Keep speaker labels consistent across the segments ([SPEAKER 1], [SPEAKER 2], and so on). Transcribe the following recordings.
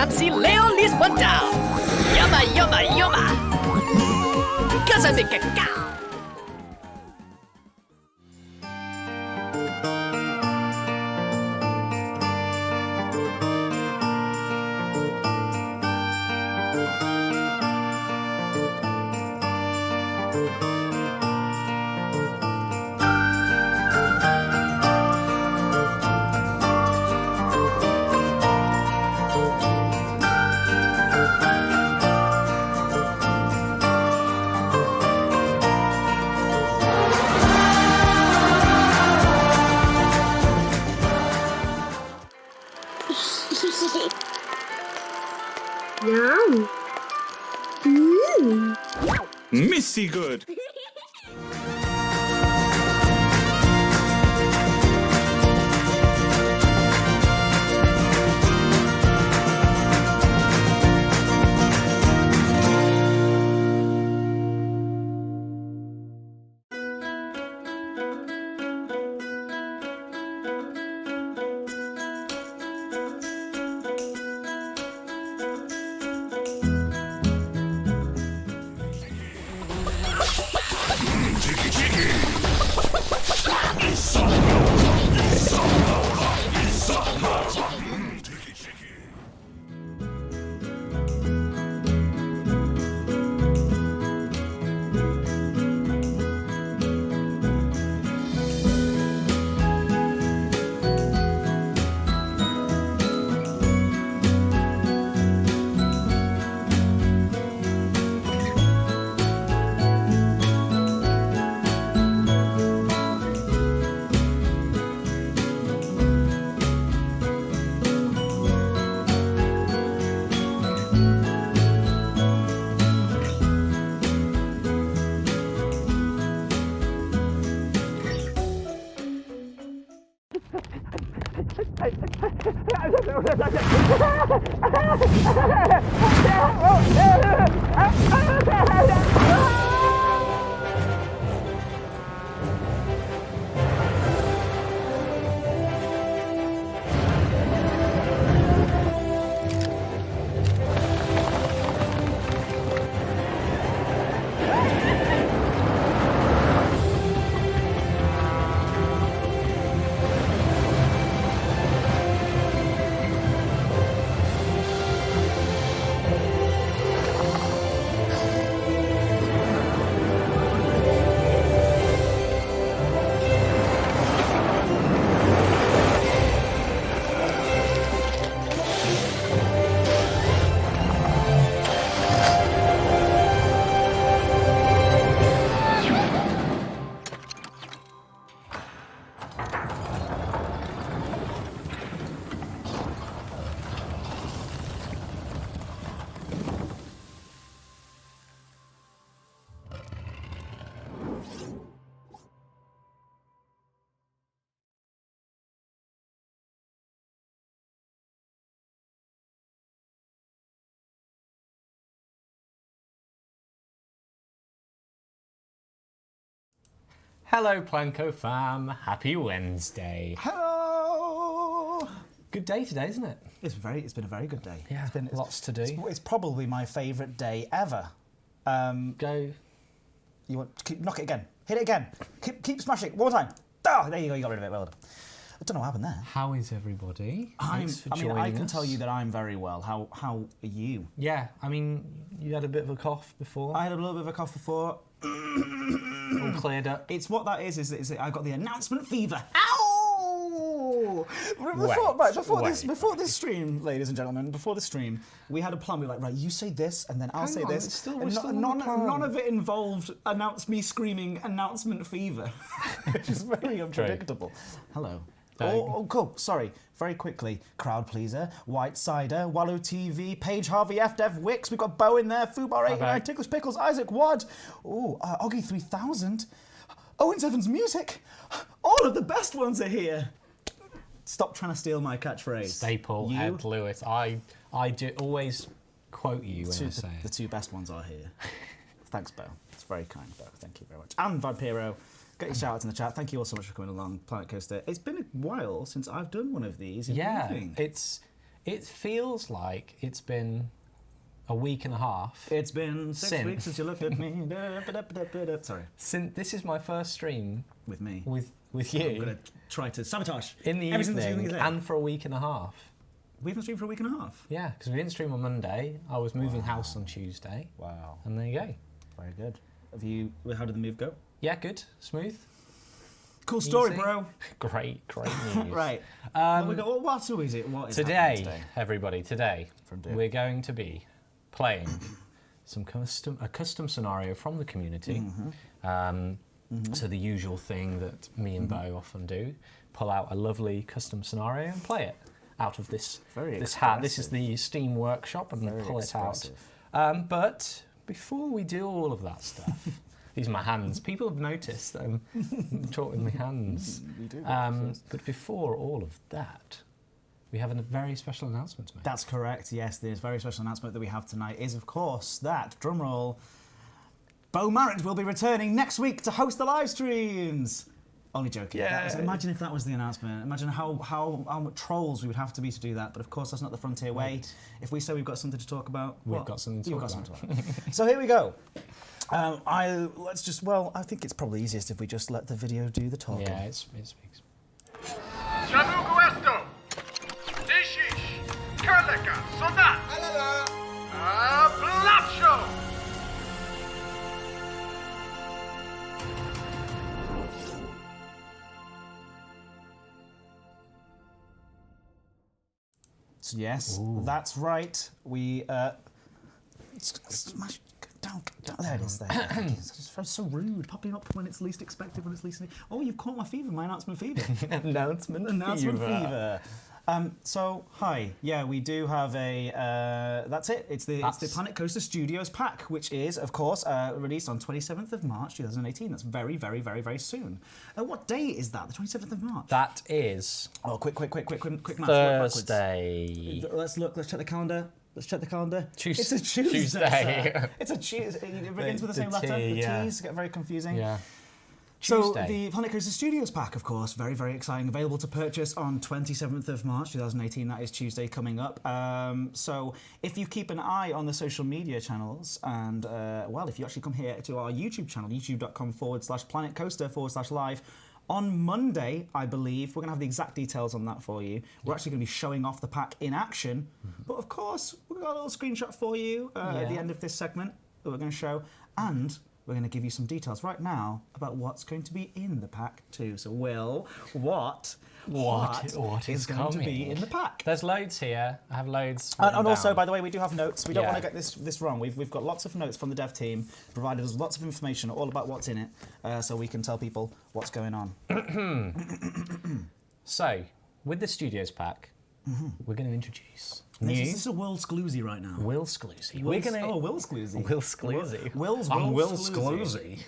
[SPEAKER 1] Nancy Leon Lisbontal. Yama, yama, yama. Casa de cacao.
[SPEAKER 2] Yum.
[SPEAKER 3] Missy good.
[SPEAKER 2] Hello, Planko fam. Happy Wednesday.
[SPEAKER 4] Hello.
[SPEAKER 2] Good day today, isn't it?
[SPEAKER 4] It's been a very good day.
[SPEAKER 2] Yeah,
[SPEAKER 4] it's been
[SPEAKER 2] lots to do.
[SPEAKER 4] It's probably my favourite day ever.
[SPEAKER 2] Go.
[SPEAKER 4] You want knock it again? Hit it again. Keep smashing. One more time. Oh, there you go. You got rid of it. Well done. I don't know what happened there.
[SPEAKER 2] How is everybody? Thanks for joining
[SPEAKER 4] I can
[SPEAKER 2] us.
[SPEAKER 4] tell you that I'm very well. How are you?
[SPEAKER 2] Yeah, I mean, you had a bit of a cough before.
[SPEAKER 4] I had a little bit of a cough before.
[SPEAKER 2] All cleared up.
[SPEAKER 4] It's what that is I got the announcement fever. Ow! Before this stream, ladies and gentlemen, before the stream, we had a plan. We were like, right, you say this, and then I'll say this.
[SPEAKER 2] We're still on the plan.
[SPEAKER 4] None of it involved me screaming announcement fever, which is very unpredictable. Hello. Oh, cool. Sorry. Very quickly. Crowd Pleaser, White Cider, Wallow TV, Paige Harvey, FDev, Wix. We've got Bo in there, Fubar 89, Ticklish Pickles, Isaac Wad. Oh, Oggy 3000. Owens Evans Music. All of the best ones are here. Stop trying to steal my catchphrase.
[SPEAKER 2] Staple, Ed Lewis. I do always quote you when I say
[SPEAKER 4] The
[SPEAKER 2] it.
[SPEAKER 4] two best ones are here. Thanks, Bo. It's very kind, Bo. Thank you very much. And Vampiro. Get your shout outs in the chat. Thank you all so much for coming along, Planet Coaster. It's been a while since I've done one of these.
[SPEAKER 2] Yeah, it feels like it's been a week and a half.
[SPEAKER 4] It's been 6 weeks since you looked at me. Sorry.
[SPEAKER 2] Since this is my first stream
[SPEAKER 4] With me.
[SPEAKER 2] with
[SPEAKER 4] I'm
[SPEAKER 2] you
[SPEAKER 4] going to try to sabotage
[SPEAKER 2] in the
[SPEAKER 4] everything that's
[SPEAKER 2] evening
[SPEAKER 4] there.
[SPEAKER 2] and for a week and a half.
[SPEAKER 4] We haven't streamed for a week and a half.
[SPEAKER 2] Yeah, because we didn't stream on Monday. I was moving house on Tuesday.
[SPEAKER 4] Wow.
[SPEAKER 2] And there you go.
[SPEAKER 4] Very good. How did the move go?
[SPEAKER 2] Yeah, good, smooth.
[SPEAKER 4] Cool story,
[SPEAKER 2] Easy.
[SPEAKER 4] bro.
[SPEAKER 2] Great news.
[SPEAKER 4] Right. What is it? What is
[SPEAKER 2] Today,
[SPEAKER 4] happening
[SPEAKER 2] everybody,
[SPEAKER 4] From Dip.
[SPEAKER 2] we're going to be playing a custom scenario from the community. So the usual thing that me and Bo often do, pull out a lovely custom scenario and play it out of this hat. This is the Steam Workshop, and
[SPEAKER 4] Very
[SPEAKER 2] pull it out.
[SPEAKER 4] expressive.
[SPEAKER 2] But before we do all of that stuff, these are my hands. People have noticed that I'm talking with my hands.
[SPEAKER 4] We do.
[SPEAKER 2] But before all of that, we have a very special announcement to make.
[SPEAKER 4] That's correct, yes. The very special announcement that we have tonight is, of course, that, drumroll, Bo Marriott will be returning next week to host the live streams. Only joking.
[SPEAKER 2] Yeah.
[SPEAKER 4] Imagine if that was the announcement. Imagine how much trolls we would have to be to do that. But of course, that's not the Frontier way. If we say we've got something to talk about,
[SPEAKER 2] We've got something to talk about.
[SPEAKER 4] So here we go. I think it's probably easiest if we just let the video do the talking.
[SPEAKER 2] Yeah, it speaks.
[SPEAKER 5] Shanugu Esto, Dishish, Kaleka, Sonat, Blacho.
[SPEAKER 4] So yes, that's right. We smash down. There it is. There. It's so rude. Popping up when it's least expected. When it's least. Oh, you've caught my fever. My announcement fever.
[SPEAKER 2] Announcement
[SPEAKER 4] fever. So hi. Yeah, we do have a. That's it. It's the Planet Coaster Studios pack, which is of course released on 27th of March 2018. That's very, very, very, very soon. What day is that? The 27th of March.
[SPEAKER 2] That is
[SPEAKER 4] Oh, quick maths.
[SPEAKER 2] Thursday.
[SPEAKER 4] Let's look. Let's check the calendar. It's a Tuesday.
[SPEAKER 2] Tuesday.
[SPEAKER 4] It's a Tuesday. It begins with the same
[SPEAKER 2] the
[SPEAKER 4] letter.
[SPEAKER 2] T,
[SPEAKER 4] The
[SPEAKER 2] yeah.
[SPEAKER 4] T's get very confusing.
[SPEAKER 2] Yeah.
[SPEAKER 4] So
[SPEAKER 2] Tuesday.
[SPEAKER 4] the Planet Coaster Studios pack, of course, very, very exciting. Available to purchase on 27th of March 2018. That is Tuesday coming up. So if you keep an eye on the social media channels, and if you actually come here to our YouTube channel, youtube.com/planetcoaster/live. On Monday, I believe, we're going to have the exact details on that for you. We're actually going to be showing off the pack in action. But of course, we've got a little screenshot for you at the end of this segment that we're going to show. And we're going to give you some details right now about what's going to be in the pack too. So, Will, what is going to be in the pack?
[SPEAKER 2] There's loads here. I have loads.
[SPEAKER 4] And also,
[SPEAKER 2] down.
[SPEAKER 4] by the way, we do have notes. We don't
[SPEAKER 2] Yeah.
[SPEAKER 4] want to get this wrong. We've got lots of notes from the dev team, provided us lots of information all about what's in it, so we can tell people what's going on.
[SPEAKER 2] So, with the Studios pack, we're going to introduce
[SPEAKER 4] This is a Will Scloozy right now.
[SPEAKER 2] Will Scloozy.
[SPEAKER 4] Will Scloozy.
[SPEAKER 2] Will Scloozy.
[SPEAKER 4] I'm
[SPEAKER 2] Will
[SPEAKER 4] Scloozy.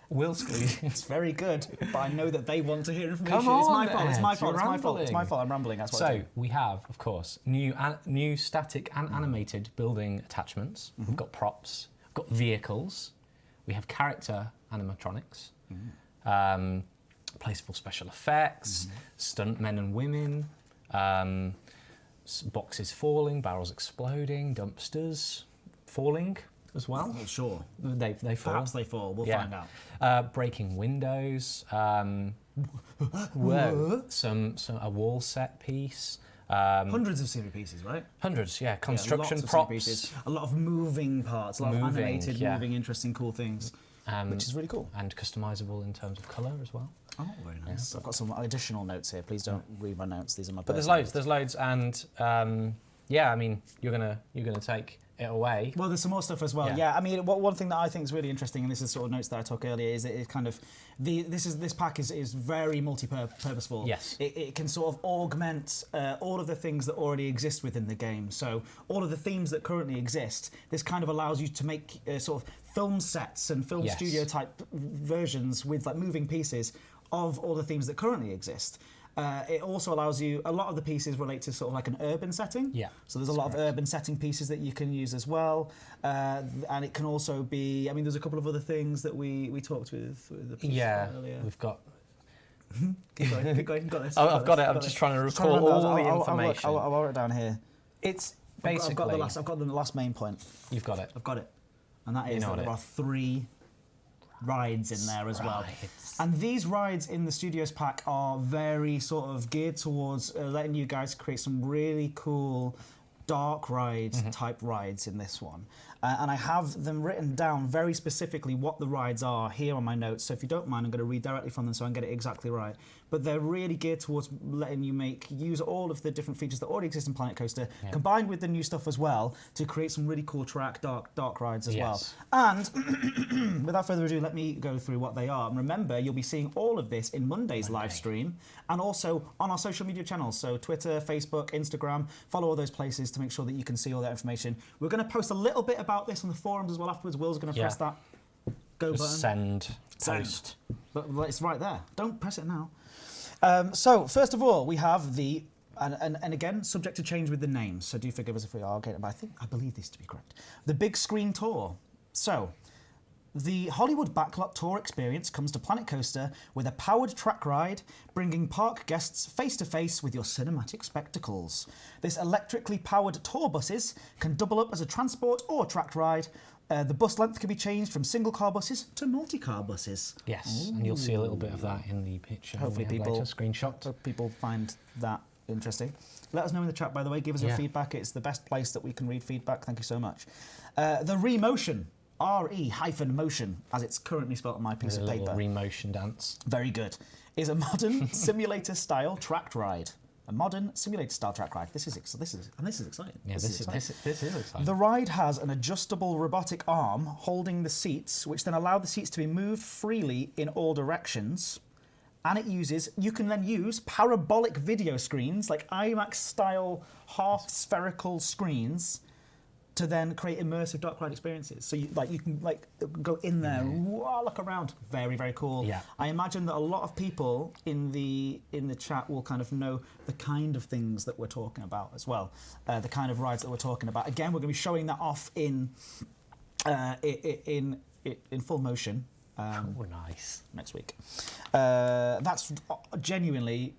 [SPEAKER 2] Will Scloozy.
[SPEAKER 4] It's very good, but I know that they want to hear information.
[SPEAKER 2] Come
[SPEAKER 4] It's
[SPEAKER 2] on,
[SPEAKER 4] my fault. It's my
[SPEAKER 2] Ed,
[SPEAKER 4] fault.
[SPEAKER 2] you're
[SPEAKER 4] It's my fault. It's my
[SPEAKER 2] rambling.
[SPEAKER 4] fault. I'm rambling. That's what I
[SPEAKER 2] So
[SPEAKER 4] do.
[SPEAKER 2] we have, of course, new static and animated building attachments. We've got props. We've got vehicles. We have character animatronics. place for special effects, stuntmen and women, boxes falling, barrels exploding, dumpsters falling as well.
[SPEAKER 4] Oh, sure.
[SPEAKER 2] They fall.
[SPEAKER 4] Perhaps they fall. We'll
[SPEAKER 2] Yeah.
[SPEAKER 4] find out.
[SPEAKER 2] Breaking windows, a wall set piece.
[SPEAKER 4] Hundreds of scenery pieces, right?
[SPEAKER 2] Hundreds, yeah.
[SPEAKER 4] Yeah,
[SPEAKER 2] Construction
[SPEAKER 4] lots of
[SPEAKER 2] props.
[SPEAKER 4] scenery pieces, a lot of moving parts, a lot of
[SPEAKER 2] Moving,
[SPEAKER 4] animated,
[SPEAKER 2] yeah.
[SPEAKER 4] moving, interesting, cool things, which is really cool.
[SPEAKER 2] And customizable in terms of colour as well.
[SPEAKER 4] Oh, very nice. I've got some additional notes here. Please don't read my notes. These are my.
[SPEAKER 2] But there's
[SPEAKER 4] personal
[SPEAKER 2] loads, and yeah, I mean, you're gonna take it away.
[SPEAKER 4] Well, there's some more stuff as well.
[SPEAKER 2] Yeah.
[SPEAKER 4] Yeah, I mean, one thing that I think is really interesting, and this is sort of notes that I took earlier, is that it kind of this pack is very multi-purposeful.
[SPEAKER 2] Yes.
[SPEAKER 4] It can sort of augment all of the things that already exist within the game. So all of the themes that currently exist, this kind of allows you to make sort of film sets and film
[SPEAKER 2] Yes.
[SPEAKER 4] studio type versions with like moving pieces of all the themes that currently exist. It also allows you, a lot of the pieces relate to sort of like an urban setting.
[SPEAKER 2] Yeah,
[SPEAKER 4] So there's a lot of urban setting pieces that you can use as well. And it can also be, I mean, there's a couple of other things that we talked with the police
[SPEAKER 2] Yeah,
[SPEAKER 4] earlier.
[SPEAKER 2] we've got.
[SPEAKER 4] Keep going, got this.
[SPEAKER 2] I've got it. I'm just trying to recall all the information.
[SPEAKER 4] I'll write it down here.
[SPEAKER 2] It's
[SPEAKER 4] I've
[SPEAKER 2] basically.
[SPEAKER 4] got the last main point.
[SPEAKER 2] You've got it.
[SPEAKER 4] I've got it. And that
[SPEAKER 2] You
[SPEAKER 4] is
[SPEAKER 2] know
[SPEAKER 4] that
[SPEAKER 2] what
[SPEAKER 4] there
[SPEAKER 2] it-
[SPEAKER 4] are 3 rides in there as well.
[SPEAKER 2] Rides.
[SPEAKER 4] And these rides in the Studios pack are very sort of geared towards letting you guys create some really cool dark ride type rides in this one. And I have them written down very specifically what the rides are here on my notes. So if you don't mind, I'm going to read directly from them so I can get it exactly right. But they're really geared towards letting you use all of the different features that already exist in Planet Coaster, combined with the new stuff as well, to create some really cool dark rides as well. And without further ado, let me go through what they are. And remember, you'll be seeing all of this in Monday's live stream and also on our social media channels. So Twitter, Facebook, Instagram, follow all those places to make sure that you can see all that information. We're going to post a little bit about this on the forums as well afterwards. Will's going to press that go button.
[SPEAKER 2] Send post.
[SPEAKER 4] But it's right there. Don't press it now. So first of all, we have the and again subject to change with the names. So do forgive us if we are getting. But I believe this to be correct. The Big Screen Tour. So the Hollywood Backlot Tour experience comes to Planet Coaster with a powered track ride, bringing park guests face to face with your cinematic spectacles. This electrically powered tour buses can double up as a transport or track ride. The bus length can be changed from single-car buses to multi-car buses.
[SPEAKER 2] Yes, and you'll see a little bit of that in the picture.
[SPEAKER 4] Hopefully
[SPEAKER 2] we have
[SPEAKER 4] people
[SPEAKER 2] later, screenshot.
[SPEAKER 4] Hope people find that interesting. Let us know in the chat, by the way. Give us your feedback. It's the best place that we can read feedback. Thank you so much. The Remotion, RE-motion, as it's currently spelled on my piece
[SPEAKER 2] There's
[SPEAKER 4] of
[SPEAKER 2] a
[SPEAKER 4] paper.
[SPEAKER 2] little remotion dance.
[SPEAKER 4] Very good. Is a modern simulator-style track ride. A modern simulator-style track ride. This is exciting.
[SPEAKER 2] Yeah, this is exciting.
[SPEAKER 4] The ride has an adjustable robotic arm holding the seats, which then allow the seats to be moved freely in all directions. And you can then use parabolic video screens, like IMAX-style half-spherical screens, to then create immersive dark ride experiences. So you can go in there, look around. Very, very cool.
[SPEAKER 2] Yeah.
[SPEAKER 4] I imagine that a lot of people in the chat will kind of know the kind of things that we're talking about as well, the kind of rides that we're talking about. Again, we're going to be showing that off in full motion.
[SPEAKER 2] Nice.
[SPEAKER 4] Next week. That's genuinely.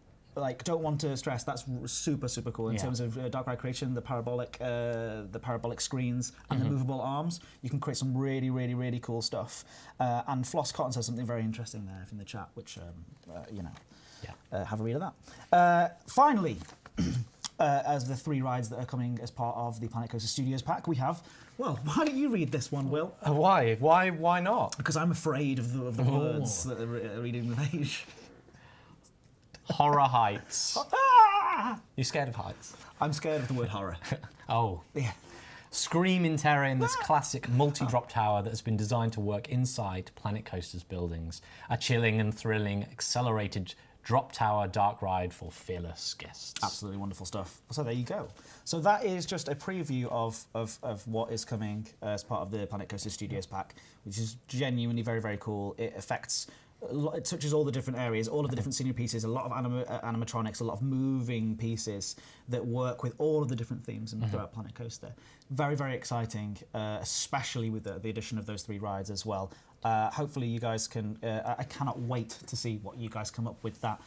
[SPEAKER 4] Don't want to stress. That's super, super cool in terms of dark ride creation. The parabolic screens and the movable arms. You can create some really, really, really cool stuff. And Floss Cotton says something very interesting there in the chat, which have a read of that. Finally, as the 3 rides that are coming as part of the Planet Coaster Studios pack, we have. Well, why don't you read this one, Will?
[SPEAKER 2] Why? Why not?
[SPEAKER 4] Because I'm afraid of the words that are reading the page.
[SPEAKER 2] Horror Heights. You scared of heights?
[SPEAKER 4] I'm scared of the word horror.
[SPEAKER 2] Oh.
[SPEAKER 4] Yeah.
[SPEAKER 2] Scream in terror in this classic multi-drop tower that has been designed to work inside Planet Coaster's buildings. A chilling and thrilling, accelerated drop tower dark ride for fearless guests.
[SPEAKER 4] Absolutely wonderful stuff. So there you go. So that is just a preview of what is coming as part of the Planet Coaster Studios pack, which is genuinely very, very cool. It touches all the different areas, all of the different scenery pieces, a lot of animatronics, a lot of moving pieces that work with all of the different themes throughout Planet Coaster. Very, very exciting, especially with the addition of those 3 rides as well. Hopefully you guys can. I cannot wait to see what you guys come up with that.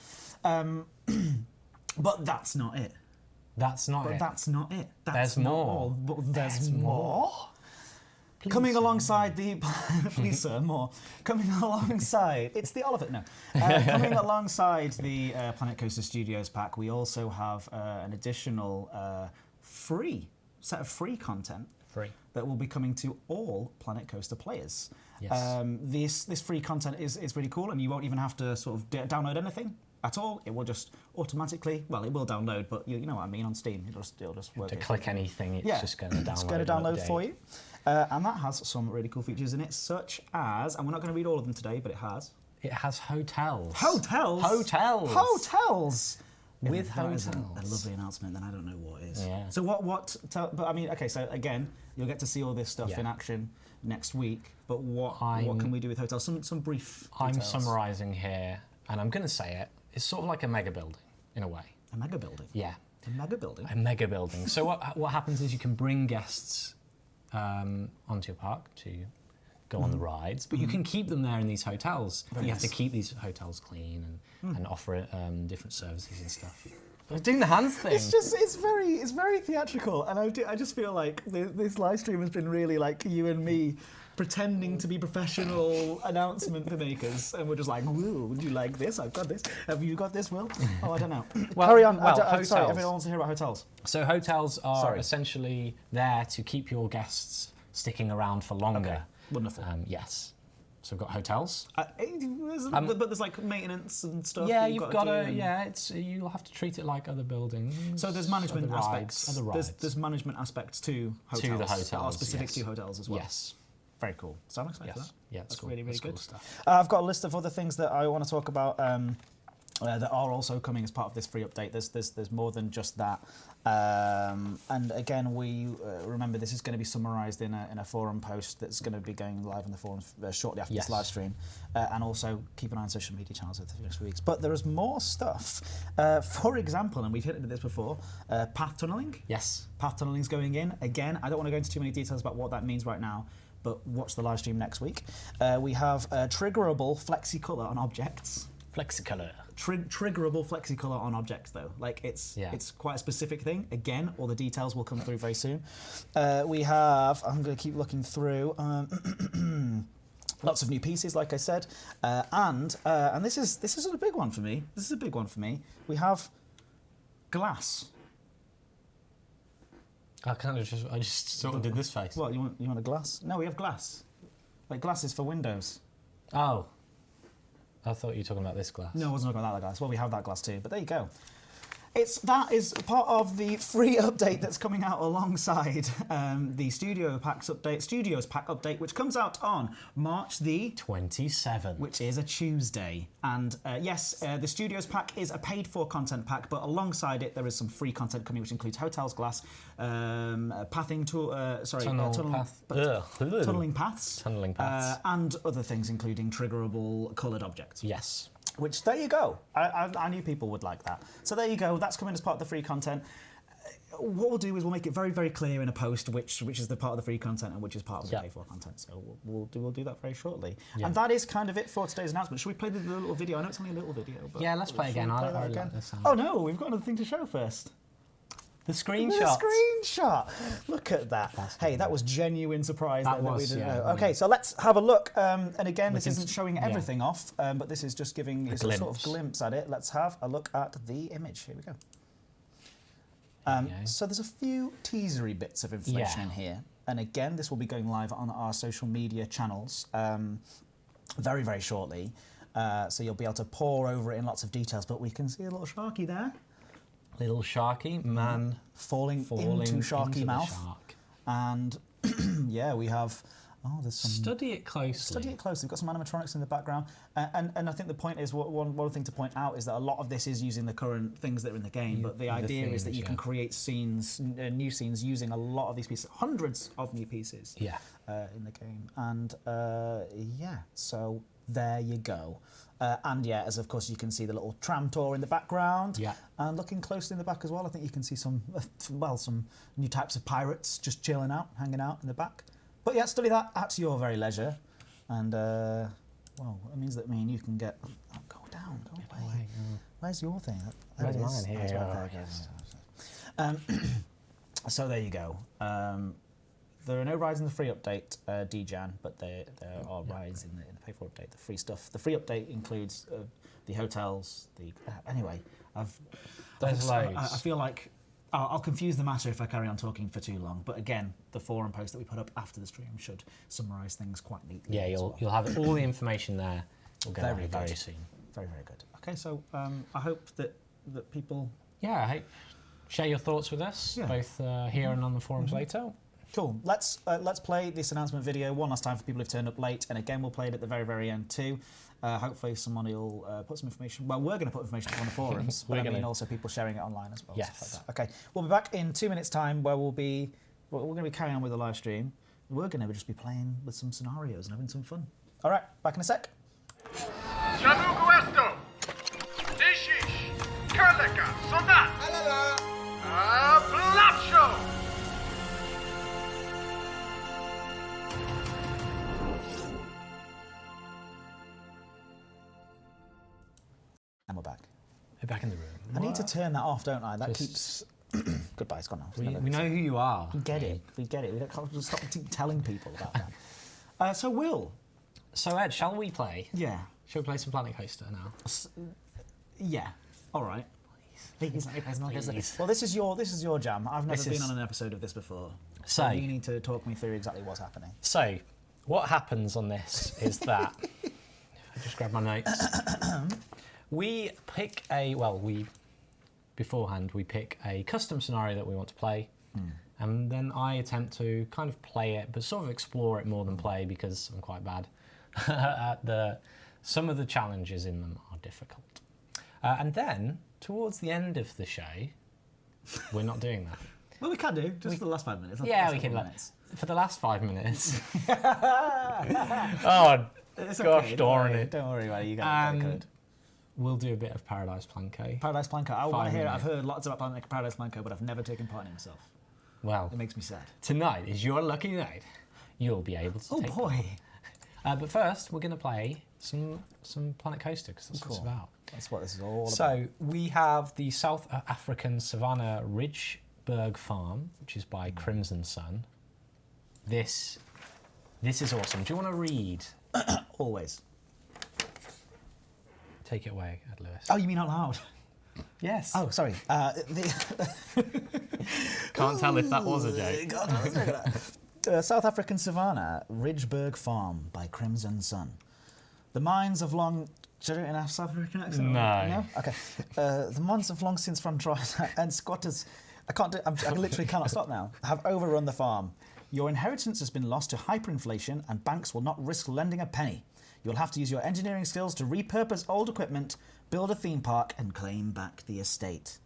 [SPEAKER 4] But that's not it.
[SPEAKER 2] That's not
[SPEAKER 4] But
[SPEAKER 2] it.
[SPEAKER 4] that's not it. That's
[SPEAKER 2] There's
[SPEAKER 4] not
[SPEAKER 2] more.
[SPEAKER 4] all. But there's more.
[SPEAKER 2] Please,
[SPEAKER 4] Coming
[SPEAKER 2] sir.
[SPEAKER 4] alongside the please sir more coming alongside it's the Oliver no coming alongside the Planet Coaster Studios pack, we also have an additional free set of free content
[SPEAKER 2] Free.
[SPEAKER 4] that will be coming to all Planet Coaster players.
[SPEAKER 2] Yes.
[SPEAKER 4] This free content is really cool, and you won't even have to sort of download anything at all. It will just automatically, well, it will download, but you know what I mean, on Steam, it'll just work.
[SPEAKER 2] To click anything, it's just going to download.
[SPEAKER 4] It's going to download for you. And that has some really cool features in it, such as, and we're not going to read all of them today, but it has
[SPEAKER 2] hotels.
[SPEAKER 4] hotels.
[SPEAKER 2] Hotels.
[SPEAKER 4] Hotels.
[SPEAKER 2] With
[SPEAKER 4] If that isn't
[SPEAKER 2] hotels.
[SPEAKER 4] a lovely announcement, then I don't know what is.
[SPEAKER 2] Yeah.
[SPEAKER 4] So but I mean, okay, so again, you'll get to see all this stuff
[SPEAKER 2] Yeah.
[SPEAKER 4] in action next week. But what
[SPEAKER 2] I'm-
[SPEAKER 4] can we do with hotels? Some brief
[SPEAKER 2] I'm
[SPEAKER 4] details.
[SPEAKER 2] summarising here, and I'm going to say it. It's sort of like a mega building, in a way.
[SPEAKER 4] A mega building.
[SPEAKER 2] Yeah,
[SPEAKER 4] A mega building.
[SPEAKER 2] a mega building. So what happens is you can bring guests onto your park to go on the rides, but you can keep them there in these hotels.
[SPEAKER 4] Very
[SPEAKER 2] You have to
[SPEAKER 4] nice.
[SPEAKER 2] keep these hotels clean and offer different services and stuff. I was doing the hands thing.
[SPEAKER 4] It's very theatrical, and I just feel like this live stream has been really like you and me pretending to be professional announcement makers, and we're just like, "Woo, would you like this? I've got this. Have you got this, Will?" Oh, I don't know.
[SPEAKER 2] Well-
[SPEAKER 4] Carry on.
[SPEAKER 2] well,
[SPEAKER 4] I'm sorry,
[SPEAKER 2] hotels.
[SPEAKER 4] everyone wants to hear about hotels.
[SPEAKER 2] So hotels are
[SPEAKER 4] Sorry.
[SPEAKER 2] essentially there to keep your guests sticking around for longer.
[SPEAKER 4] Okay, wonderful.
[SPEAKER 2] Yes. So we've got hotels.
[SPEAKER 4] But there's like maintenance and stuff.
[SPEAKER 2] Yeah,
[SPEAKER 4] that
[SPEAKER 2] you've
[SPEAKER 4] got
[SPEAKER 2] got
[SPEAKER 4] to
[SPEAKER 2] to.
[SPEAKER 4] do, and-
[SPEAKER 2] Yeah, you'll have to treat it like other buildings.
[SPEAKER 4] So there's management
[SPEAKER 2] other
[SPEAKER 4] aspects.
[SPEAKER 2] Rides, other rides.
[SPEAKER 4] There's management aspects to hotels.
[SPEAKER 2] the
[SPEAKER 4] that are
[SPEAKER 2] hotels,
[SPEAKER 4] specific
[SPEAKER 2] yes.
[SPEAKER 4] to hotels as well.
[SPEAKER 2] Yes.
[SPEAKER 4] Very cool. So I'm excited for
[SPEAKER 2] Yes.
[SPEAKER 4] that.
[SPEAKER 2] Yeah, it's
[SPEAKER 4] That's
[SPEAKER 2] cool.
[SPEAKER 4] really, really
[SPEAKER 2] That's cool
[SPEAKER 4] good.
[SPEAKER 2] stuff.
[SPEAKER 4] I've got a list of other things that I want to talk about that are also coming as part of this free update. There's more than just that. And again, we remember this is going to be summarised in a forum post that's going to be going live in the forums shortly after
[SPEAKER 2] Yes.
[SPEAKER 4] this live stream. And also keep an eye on social media channels over the next weeks. But there is more stuff. For example, and we've hinted at this before, path tunnelling.
[SPEAKER 2] Yes.
[SPEAKER 4] Path tunneling's going in. Again, I don't want to go into too many details about what that means right now, but watch the live stream next week. We have triggerable flexi-colour on objects.
[SPEAKER 2] Flexicolor.
[SPEAKER 4] Triggerable flexi-colour on objects, though. Like, it's quite a specific thing. Again, all the details will come through very soon. We have, I'm going to keep looking through, lots of new pieces, like I said. And this is a big one for me. This is a big one for me. We have glass.
[SPEAKER 2] I just sort of did this face.
[SPEAKER 4] What, you want a glass? No, we have glass. Like glasses for windows.
[SPEAKER 2] Oh. I thought you were talking about this glass.
[SPEAKER 4] No, I wasn't talking about that glass. Well, we have that glass too, but there you go. That is part of the free update that's coming out alongside the Studios Pack update, which comes out on March the
[SPEAKER 2] 27th.
[SPEAKER 4] which is a Tuesday. And yes, the Studios Pack is a paid-for content pack, but alongside it, there is some free content coming, which includes hotels, glass, tunneling paths,
[SPEAKER 2] Tunneling paths.
[SPEAKER 4] and other things, including triggerable coloured objects.
[SPEAKER 2] Yes.
[SPEAKER 4] Which, there you go. I knew people would like that. So there you go. That's coming as part of the free content. What we'll do is we'll make it very, very clear in a post which is the part of the free content and which is part of the pay-for content. So we'll do that very shortly.
[SPEAKER 2] Yeah.
[SPEAKER 4] And that is kind of it for today's announcement. Should we play the little video? I know it's only a little video, but
[SPEAKER 2] Yeah, let's play
[SPEAKER 4] should
[SPEAKER 2] again.
[SPEAKER 4] we play
[SPEAKER 2] I
[SPEAKER 4] that
[SPEAKER 2] like
[SPEAKER 4] again?
[SPEAKER 2] the sound.
[SPEAKER 4] Oh no, we've got another thing to show first.
[SPEAKER 2] The
[SPEAKER 4] The
[SPEAKER 2] screenshot.
[SPEAKER 4] screenshot. Look at that. Hey, that was genuine surprise.
[SPEAKER 2] That
[SPEAKER 4] then that we
[SPEAKER 2] was,
[SPEAKER 4] didn't
[SPEAKER 2] yeah,
[SPEAKER 4] know.
[SPEAKER 2] yeah.
[SPEAKER 4] Okay, so let's have a look. And again, this
[SPEAKER 2] can
[SPEAKER 4] isn't showing
[SPEAKER 2] yeah.
[SPEAKER 4] everything off, but this is just giving you a sort of
[SPEAKER 2] glimpse.
[SPEAKER 4] glimpse at it. Let's have a look at the image. Here we go.
[SPEAKER 2] Okay.
[SPEAKER 4] So there's a few teasery bits of information
[SPEAKER 2] Yeah.
[SPEAKER 4] in here. And again, this will be going live on our social media channels very, very shortly. So you'll be able to pore over it in lots of details. But we can see a little Sharky there.
[SPEAKER 2] Little Sharky man
[SPEAKER 4] Falling into Sharky
[SPEAKER 2] into the
[SPEAKER 4] mouth.
[SPEAKER 2] shark.
[SPEAKER 4] And yeah, we have... Oh, there's some...
[SPEAKER 2] Study it closely.
[SPEAKER 4] Study it closely. We've got some animatronics in the background. And I think the point is, one thing to point out is that a lot of this is using the current things that are in the game, but the idea is that
[SPEAKER 2] themes,
[SPEAKER 4] you can
[SPEAKER 2] yeah.
[SPEAKER 4] create scenes, new scenes, using a lot of these pieces, hundreds of new pieces
[SPEAKER 2] Yeah.
[SPEAKER 4] in the game. And yeah, so there you go. And yeah, as of course you can see the little tram tour in the background.
[SPEAKER 2] Yeah.
[SPEAKER 4] And looking closely in the back as well, I think you can see some new types of pirates just chilling out, hanging out in the back. But yeah, study that at your very leisure. And, well, it means that me and you can get... Oh, go down, go away. Where's your thing? There
[SPEAKER 2] Where's
[SPEAKER 4] it is.
[SPEAKER 2] mine? Here
[SPEAKER 4] That's
[SPEAKER 2] you
[SPEAKER 4] right
[SPEAKER 2] are,
[SPEAKER 4] there,
[SPEAKER 2] yes.
[SPEAKER 4] So there you go. There are no rides in the free update, DJan, but there are rides in the pay-for update, the free stuff. The free update includes the hotels, anyway,
[SPEAKER 2] There's loads.
[SPEAKER 4] I feel like I'll confuse the matter if I carry on talking for too long, but again, the forum post that we put up after the stream should summarise things quite neatly.
[SPEAKER 2] Yeah, you'll have all the information there. We'll get
[SPEAKER 4] Very
[SPEAKER 2] it very
[SPEAKER 4] good.
[SPEAKER 2] soon.
[SPEAKER 4] Very, very good. Okay, so I hope that people...
[SPEAKER 2] Yeah, hey, share your thoughts with us,
[SPEAKER 4] Yeah.
[SPEAKER 2] both here and on the forums later.
[SPEAKER 4] Cool. Let's play this announcement video one last time for people who've turned up late, and again we'll play it at the very, very end too. Hopefully somebody will put some information. Well, we're going to put information up on the forums, but I mean also people sharing it online as well.
[SPEAKER 2] Yes.
[SPEAKER 4] Stuff like that. Okay, we'll be back in 2 minutes' time where we're going to be carrying on with the live stream. We're going to just be playing with some scenarios and having some fun. All right, back in a sec.
[SPEAKER 5] Shanugu Esto! Dishish! Karleka! Sonat! Blapsho!
[SPEAKER 4] And we're back.
[SPEAKER 2] We're back in the room.
[SPEAKER 4] I need to turn that off, don't I? That
[SPEAKER 2] Just-
[SPEAKER 4] keeps... Goodbye, it's gone now.
[SPEAKER 2] We know who you are.
[SPEAKER 4] We get it. We get it. We can't just stop telling people about that. So, Will.
[SPEAKER 2] So, Ed, shall we play?
[SPEAKER 4] Yeah.
[SPEAKER 2] Shall we play some Planet Coaster now?
[SPEAKER 4] Yeah. All right. Please.
[SPEAKER 2] Please.
[SPEAKER 4] Well, this is your jam. I've never
[SPEAKER 2] This
[SPEAKER 4] been
[SPEAKER 2] is-
[SPEAKER 4] on an episode of this before.
[SPEAKER 2] So-
[SPEAKER 4] you need to talk me through exactly what's happening.
[SPEAKER 2] So, what happens on this is that... if I just grab my notes. We pick beforehand, we pick a custom scenario that we want to play. And then I attempt to kind of play it, but sort of explore it more than play because I'm quite bad at some of the challenges in them are difficult. And then, towards the end of the show, we're not doing that.
[SPEAKER 4] Well, we can do, just for the last 5 minutes.
[SPEAKER 2] Yeah, we can. For the last 5 minutes. Oh,
[SPEAKER 4] It's
[SPEAKER 2] gosh
[SPEAKER 4] okay,
[SPEAKER 2] darn it.
[SPEAKER 4] Don't worry about it, you got it covered.
[SPEAKER 2] We'll do a bit of Paradise Planko.
[SPEAKER 4] Paradise Planko. I want
[SPEAKER 2] 5
[SPEAKER 4] to hear it. I've
[SPEAKER 2] minutes.
[SPEAKER 4] heard lots about Paradise Planko, but I've never taken part in it myself.
[SPEAKER 2] Well,
[SPEAKER 4] It makes me sad.
[SPEAKER 2] tonight is your lucky night. You'll be able to
[SPEAKER 4] Oh,
[SPEAKER 2] take
[SPEAKER 4] boy.
[SPEAKER 2] But first, we're going to play some Planet Coaster, because that's what it's
[SPEAKER 4] Cool.
[SPEAKER 2] about.
[SPEAKER 4] That's what this is all about.
[SPEAKER 2] So, we have the South African Savannah Ridgeburg Farm, which is by Crimson Sun. This is awesome. Do you want to read?
[SPEAKER 4] Always.
[SPEAKER 2] Take it away, Ed Lewis.
[SPEAKER 4] Oh, you mean out loud?
[SPEAKER 2] yes.
[SPEAKER 4] Oh, sorry.
[SPEAKER 2] Can't tell if that was a joke.
[SPEAKER 4] South African Savannah, Ridgeburg Farm by Crimson Sun. The mines of long... Should I do it in a South African accent?
[SPEAKER 2] No.
[SPEAKER 4] Okay. The mines have long since from dry and squatters... I literally cannot stop now. Have overrun the farm. Your inheritance has been lost to hyperinflation and banks will not risk lending a penny. You'll have to use your engineering skills to repurpose old equipment, build a theme park and claim back the estate.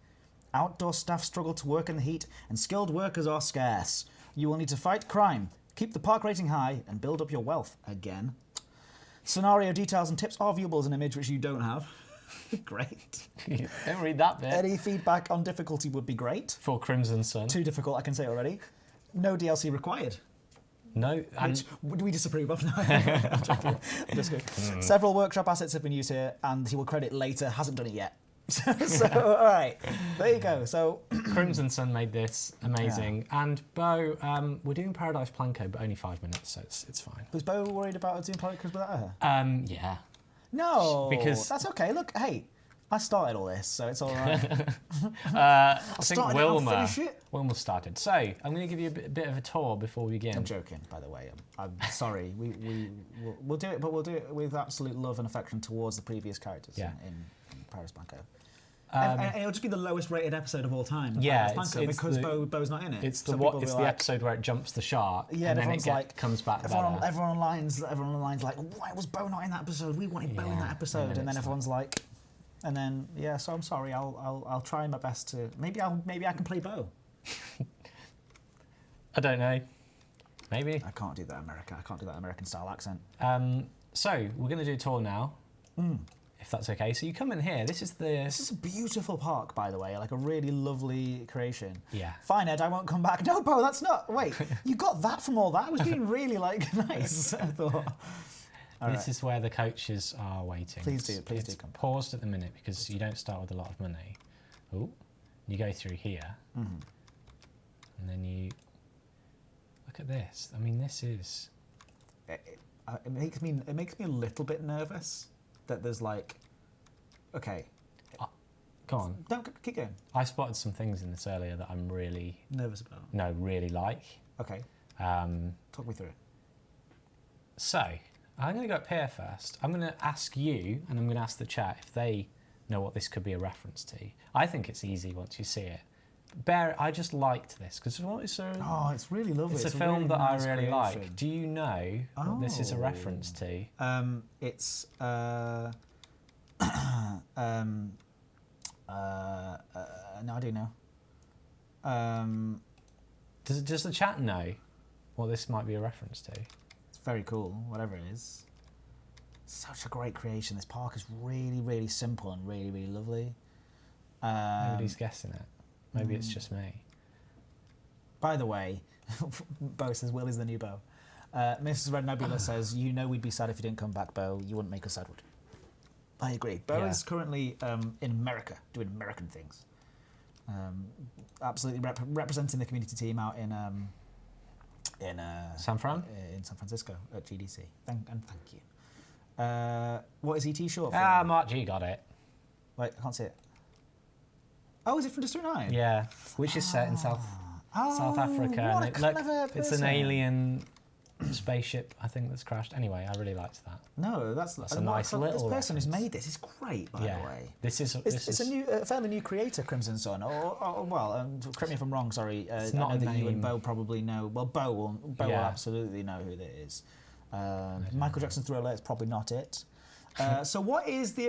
[SPEAKER 4] Outdoor staff struggle to work in the heat and skilled workers are scarce. You will need to fight crime, keep the park rating high and build up your wealth again. Scenario details and tips are viewable as an image which you don't have. Great.
[SPEAKER 2] Don't read that bit.
[SPEAKER 4] Any feedback on difficulty would be great.
[SPEAKER 2] For Crimson Sun.
[SPEAKER 4] Too difficult, I can say already. No DLC required.
[SPEAKER 2] No, and
[SPEAKER 4] Which we disapprove of. No, I'm joking. I'm just kidding. Several workshop assets have been used here, and he will credit later, hasn't done it yet. So, all right, there you go. So,
[SPEAKER 2] Crimson Sun made this amazing. And Bo, we're doing Paradise Planko, but only 5 minutes, so it's fine.
[SPEAKER 4] was Bo worried about us doing Planet without her?
[SPEAKER 2] Yeah.
[SPEAKER 4] No,
[SPEAKER 2] Because-
[SPEAKER 4] that's okay. Look, hey, I started all this, so it's all right.
[SPEAKER 2] I think
[SPEAKER 4] started it, I'll
[SPEAKER 2] Wilma
[SPEAKER 4] finish it.
[SPEAKER 2] started. So I'm going to give you a bit of a tour before we begin.
[SPEAKER 4] I'm joking, by the way. I'm sorry. We'll do it, but we'll do it with absolute love and affection towards the previous characters
[SPEAKER 2] Yeah.
[SPEAKER 4] in Paradise Planko. And it'll just be the lowest rated episode of all time.
[SPEAKER 2] Yeah,
[SPEAKER 4] Paradise Planko,
[SPEAKER 2] it's
[SPEAKER 4] because
[SPEAKER 2] the-
[SPEAKER 4] Bo's not in it.
[SPEAKER 2] It's
[SPEAKER 4] So
[SPEAKER 2] the
[SPEAKER 4] people will be like,
[SPEAKER 2] episode where it jumps the shark,
[SPEAKER 4] Yeah,
[SPEAKER 2] and then
[SPEAKER 4] everyone's like,
[SPEAKER 2] comes back
[SPEAKER 4] everyone,
[SPEAKER 2] better.
[SPEAKER 4] everyone online's like, why was Bo not in that episode? We wanted Bo in
[SPEAKER 2] Yeah,
[SPEAKER 4] that episode,
[SPEAKER 2] and
[SPEAKER 4] and
[SPEAKER 2] then
[SPEAKER 4] then
[SPEAKER 2] it's
[SPEAKER 4] everyone's like, and then yeah. So I'm sorry. I'll try my best to maybe I can play Bo.
[SPEAKER 2] I don't know. Maybe.
[SPEAKER 4] I can't do that American style accent.
[SPEAKER 2] So we're going to do a tour now, if that's okay. So you come in here. This is
[SPEAKER 4] This is a beautiful park, by the way, like a really lovely creation.
[SPEAKER 2] Yeah.
[SPEAKER 4] Fine, Ed, I won't come back. No, Bo, that's not. Wait, you got that from all that? I was being really like nice. I thought.
[SPEAKER 2] This is where the coaches are waiting.
[SPEAKER 4] Please do come
[SPEAKER 2] It's
[SPEAKER 4] back.
[SPEAKER 2] paused at the minute because you don't start with a lot of money. Oh, you go through here, and then you look at this. I mean, this is.
[SPEAKER 4] It makes me a little bit nervous that there's like, okay,
[SPEAKER 2] Go on.
[SPEAKER 4] don't keep going.
[SPEAKER 2] I spotted some things in this earlier that I'm really
[SPEAKER 4] Nervous about.
[SPEAKER 2] really like.
[SPEAKER 4] Okay, talk me through it.
[SPEAKER 2] So I'm going to go up here first. I'm going to ask you, and I'm going to ask the chat if they know what this could be a reference to. I think it's easy once you see it. I just liked this because it's a
[SPEAKER 4] Oh, it's really lovely.
[SPEAKER 2] it's a film
[SPEAKER 4] really
[SPEAKER 2] that
[SPEAKER 4] nice
[SPEAKER 2] I really
[SPEAKER 4] creation.
[SPEAKER 2] like. Do you know what this is a reference to?
[SPEAKER 4] It's no, I do know.
[SPEAKER 2] Does the chat know what this might be a reference to?
[SPEAKER 4] It's very cool, whatever it is. Such a great creation. This park is really, really simple and really, really lovely.
[SPEAKER 2] Nobody's guessing it. Maybe it's just me.
[SPEAKER 4] By the way, Bo says, Will is the new Bo. Mrs. Red Nebula says, you know we'd be sad if you didn't come back, Bo. You wouldn't make us sad, would you? I agree. Bo
[SPEAKER 2] Yeah.
[SPEAKER 4] is currently in America, doing American things. Absolutely representing the community team out in
[SPEAKER 2] San Fran?
[SPEAKER 4] in San Francisco at GDC. Thank you. What is ET short for?
[SPEAKER 2] Mark G got it.
[SPEAKER 4] Wait, I can't see it. Oh, is it from District 9?
[SPEAKER 2] Yeah, which is set in South Africa.
[SPEAKER 4] What a
[SPEAKER 2] and look,
[SPEAKER 4] clever
[SPEAKER 2] it's an
[SPEAKER 4] person.
[SPEAKER 2] alien spaceship, I think, that's crashed. Anyway, I really liked that.
[SPEAKER 4] No, that's
[SPEAKER 2] a nice little
[SPEAKER 4] This person who's
[SPEAKER 2] reference.
[SPEAKER 4] made this is great, by the way.
[SPEAKER 2] This is
[SPEAKER 4] It's a new, fairly new creator, Crimson Sun. Correct me if I'm wrong. Sorry, I
[SPEAKER 2] not
[SPEAKER 4] know
[SPEAKER 2] a
[SPEAKER 4] that you and
[SPEAKER 2] name.
[SPEAKER 4] Bo probably know. Well, Bo will
[SPEAKER 2] Yeah.
[SPEAKER 4] absolutely know who that is. Michael Jackson's Thriller is probably not it. So what are the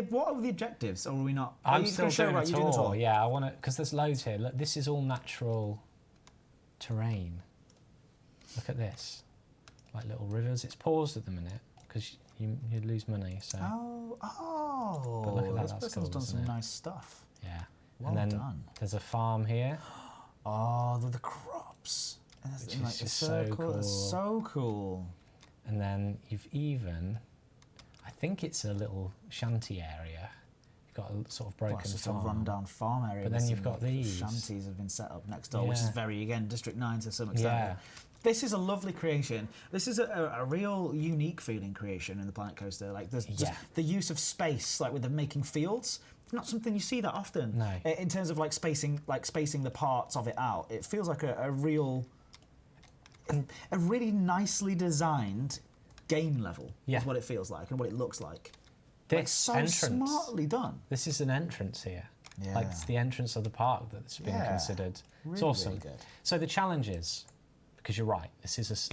[SPEAKER 4] objectives, or are we not?
[SPEAKER 2] I'm
[SPEAKER 4] you
[SPEAKER 2] still
[SPEAKER 4] gonna show
[SPEAKER 2] doing
[SPEAKER 4] right,
[SPEAKER 2] a
[SPEAKER 4] you're doing the
[SPEAKER 2] tour. Yeah, I want to, because there's loads here. Look, this is all natural terrain. Look at this, like little rivers. It's paused at the minute because you'd lose money. So But look at that,
[SPEAKER 4] This
[SPEAKER 2] that's
[SPEAKER 4] person's
[SPEAKER 2] cool,
[SPEAKER 4] done some
[SPEAKER 2] isn't it?
[SPEAKER 4] nice stuff.
[SPEAKER 2] yeah,
[SPEAKER 4] Well
[SPEAKER 2] and then
[SPEAKER 4] done.
[SPEAKER 2] there's a farm here.
[SPEAKER 4] Oh, the crops. And that's
[SPEAKER 2] Which
[SPEAKER 4] in,
[SPEAKER 2] is
[SPEAKER 4] like, the
[SPEAKER 2] just so
[SPEAKER 4] circle. That's
[SPEAKER 2] cool.
[SPEAKER 4] so cool.
[SPEAKER 2] And then you've even, I think it's a little shanty area. You've got a sort of broken
[SPEAKER 4] Well, it's just
[SPEAKER 2] farm.
[SPEAKER 4] a rundown farm area.
[SPEAKER 2] But then
[SPEAKER 4] with
[SPEAKER 2] you've
[SPEAKER 4] some,
[SPEAKER 2] got these.
[SPEAKER 4] Shanties have been set up next door, which is
[SPEAKER 2] Yeah.
[SPEAKER 4] very, again, District 9 to some extent.
[SPEAKER 2] Yeah.
[SPEAKER 4] This is a lovely creation. This is a real unique feeling creation in the Planet Coaster. Like there's just
[SPEAKER 2] Yeah.
[SPEAKER 4] the use of space, like with the making fields. Not something you see that often.
[SPEAKER 2] No.
[SPEAKER 4] In terms of like spacing the parts of it out. It feels like a really nicely designed game level.
[SPEAKER 2] Yeah.
[SPEAKER 4] Is what it feels like and what it looks like.
[SPEAKER 2] This
[SPEAKER 4] Like so
[SPEAKER 2] entrance.
[SPEAKER 4] smartly done.
[SPEAKER 2] This is an entrance here.
[SPEAKER 4] Yeah.
[SPEAKER 2] Like it's the entrance of the park that's been
[SPEAKER 4] Yeah.
[SPEAKER 2] considered. It's
[SPEAKER 4] Really,
[SPEAKER 2] awesome.
[SPEAKER 4] really good.
[SPEAKER 2] So the challenge is, because you're right, this is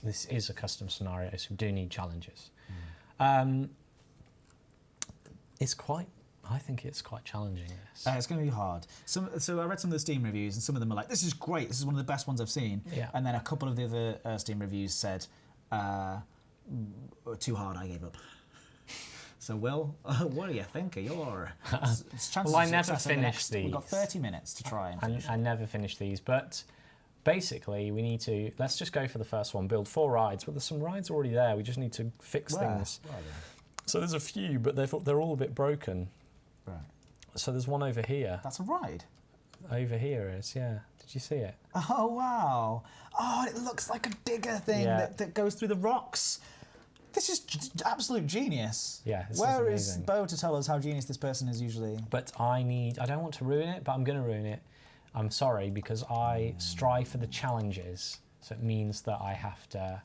[SPEAKER 2] a custom scenario, so we do need challenges. I think it's quite challenging. This.
[SPEAKER 4] It's going to be hard. So I read some of the Steam reviews, and some of them are like, "This is great. This is one of the best ones I've seen."
[SPEAKER 2] Yeah.
[SPEAKER 4] And then a couple of the other Steam reviews said, "Too hard. I gave up." So, Will, what do you think of your chances
[SPEAKER 2] Well, I
[SPEAKER 4] of
[SPEAKER 2] never
[SPEAKER 4] success in the
[SPEAKER 2] finished
[SPEAKER 4] We've got
[SPEAKER 2] these.
[SPEAKER 4] 30 minutes to try and finish.
[SPEAKER 2] I never finished these, but basically we need to, let's just go for the first one, build 4 rides, but there's some rides already there, we just need to fix things.
[SPEAKER 4] Where are they?
[SPEAKER 2] So there's a few, but they're all a bit broken.
[SPEAKER 4] Right.
[SPEAKER 2] So there's one over here.
[SPEAKER 4] That's a ride.
[SPEAKER 2] Over here is, yeah. Did you see it?
[SPEAKER 4] Oh, wow. Oh, it looks like a digger thing
[SPEAKER 2] Yeah.
[SPEAKER 4] that goes through the rocks. This is absolute genius.
[SPEAKER 2] Yeah, this is
[SPEAKER 4] Where is
[SPEAKER 2] amazing.
[SPEAKER 4] Bo to tell us how genius this person is usually?
[SPEAKER 2] But I don't want to ruin it, but I'm going to ruin it. I'm sorry, because I strive for the challenges, so it means that I have to...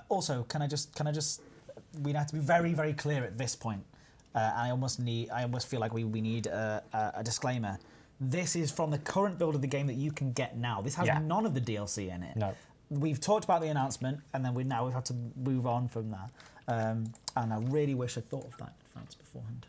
[SPEAKER 4] Also, can I just? We have to be very, very clear at this point. And I almost feel like we need a disclaimer. This is from the current build of the game that you can get now. This has
[SPEAKER 2] Yeah.
[SPEAKER 4] none of the DLC in it.
[SPEAKER 2] No.
[SPEAKER 4] We've talked about the announcement, and then we've had to move on from that. And I really wish I'd thought of that in advance beforehand.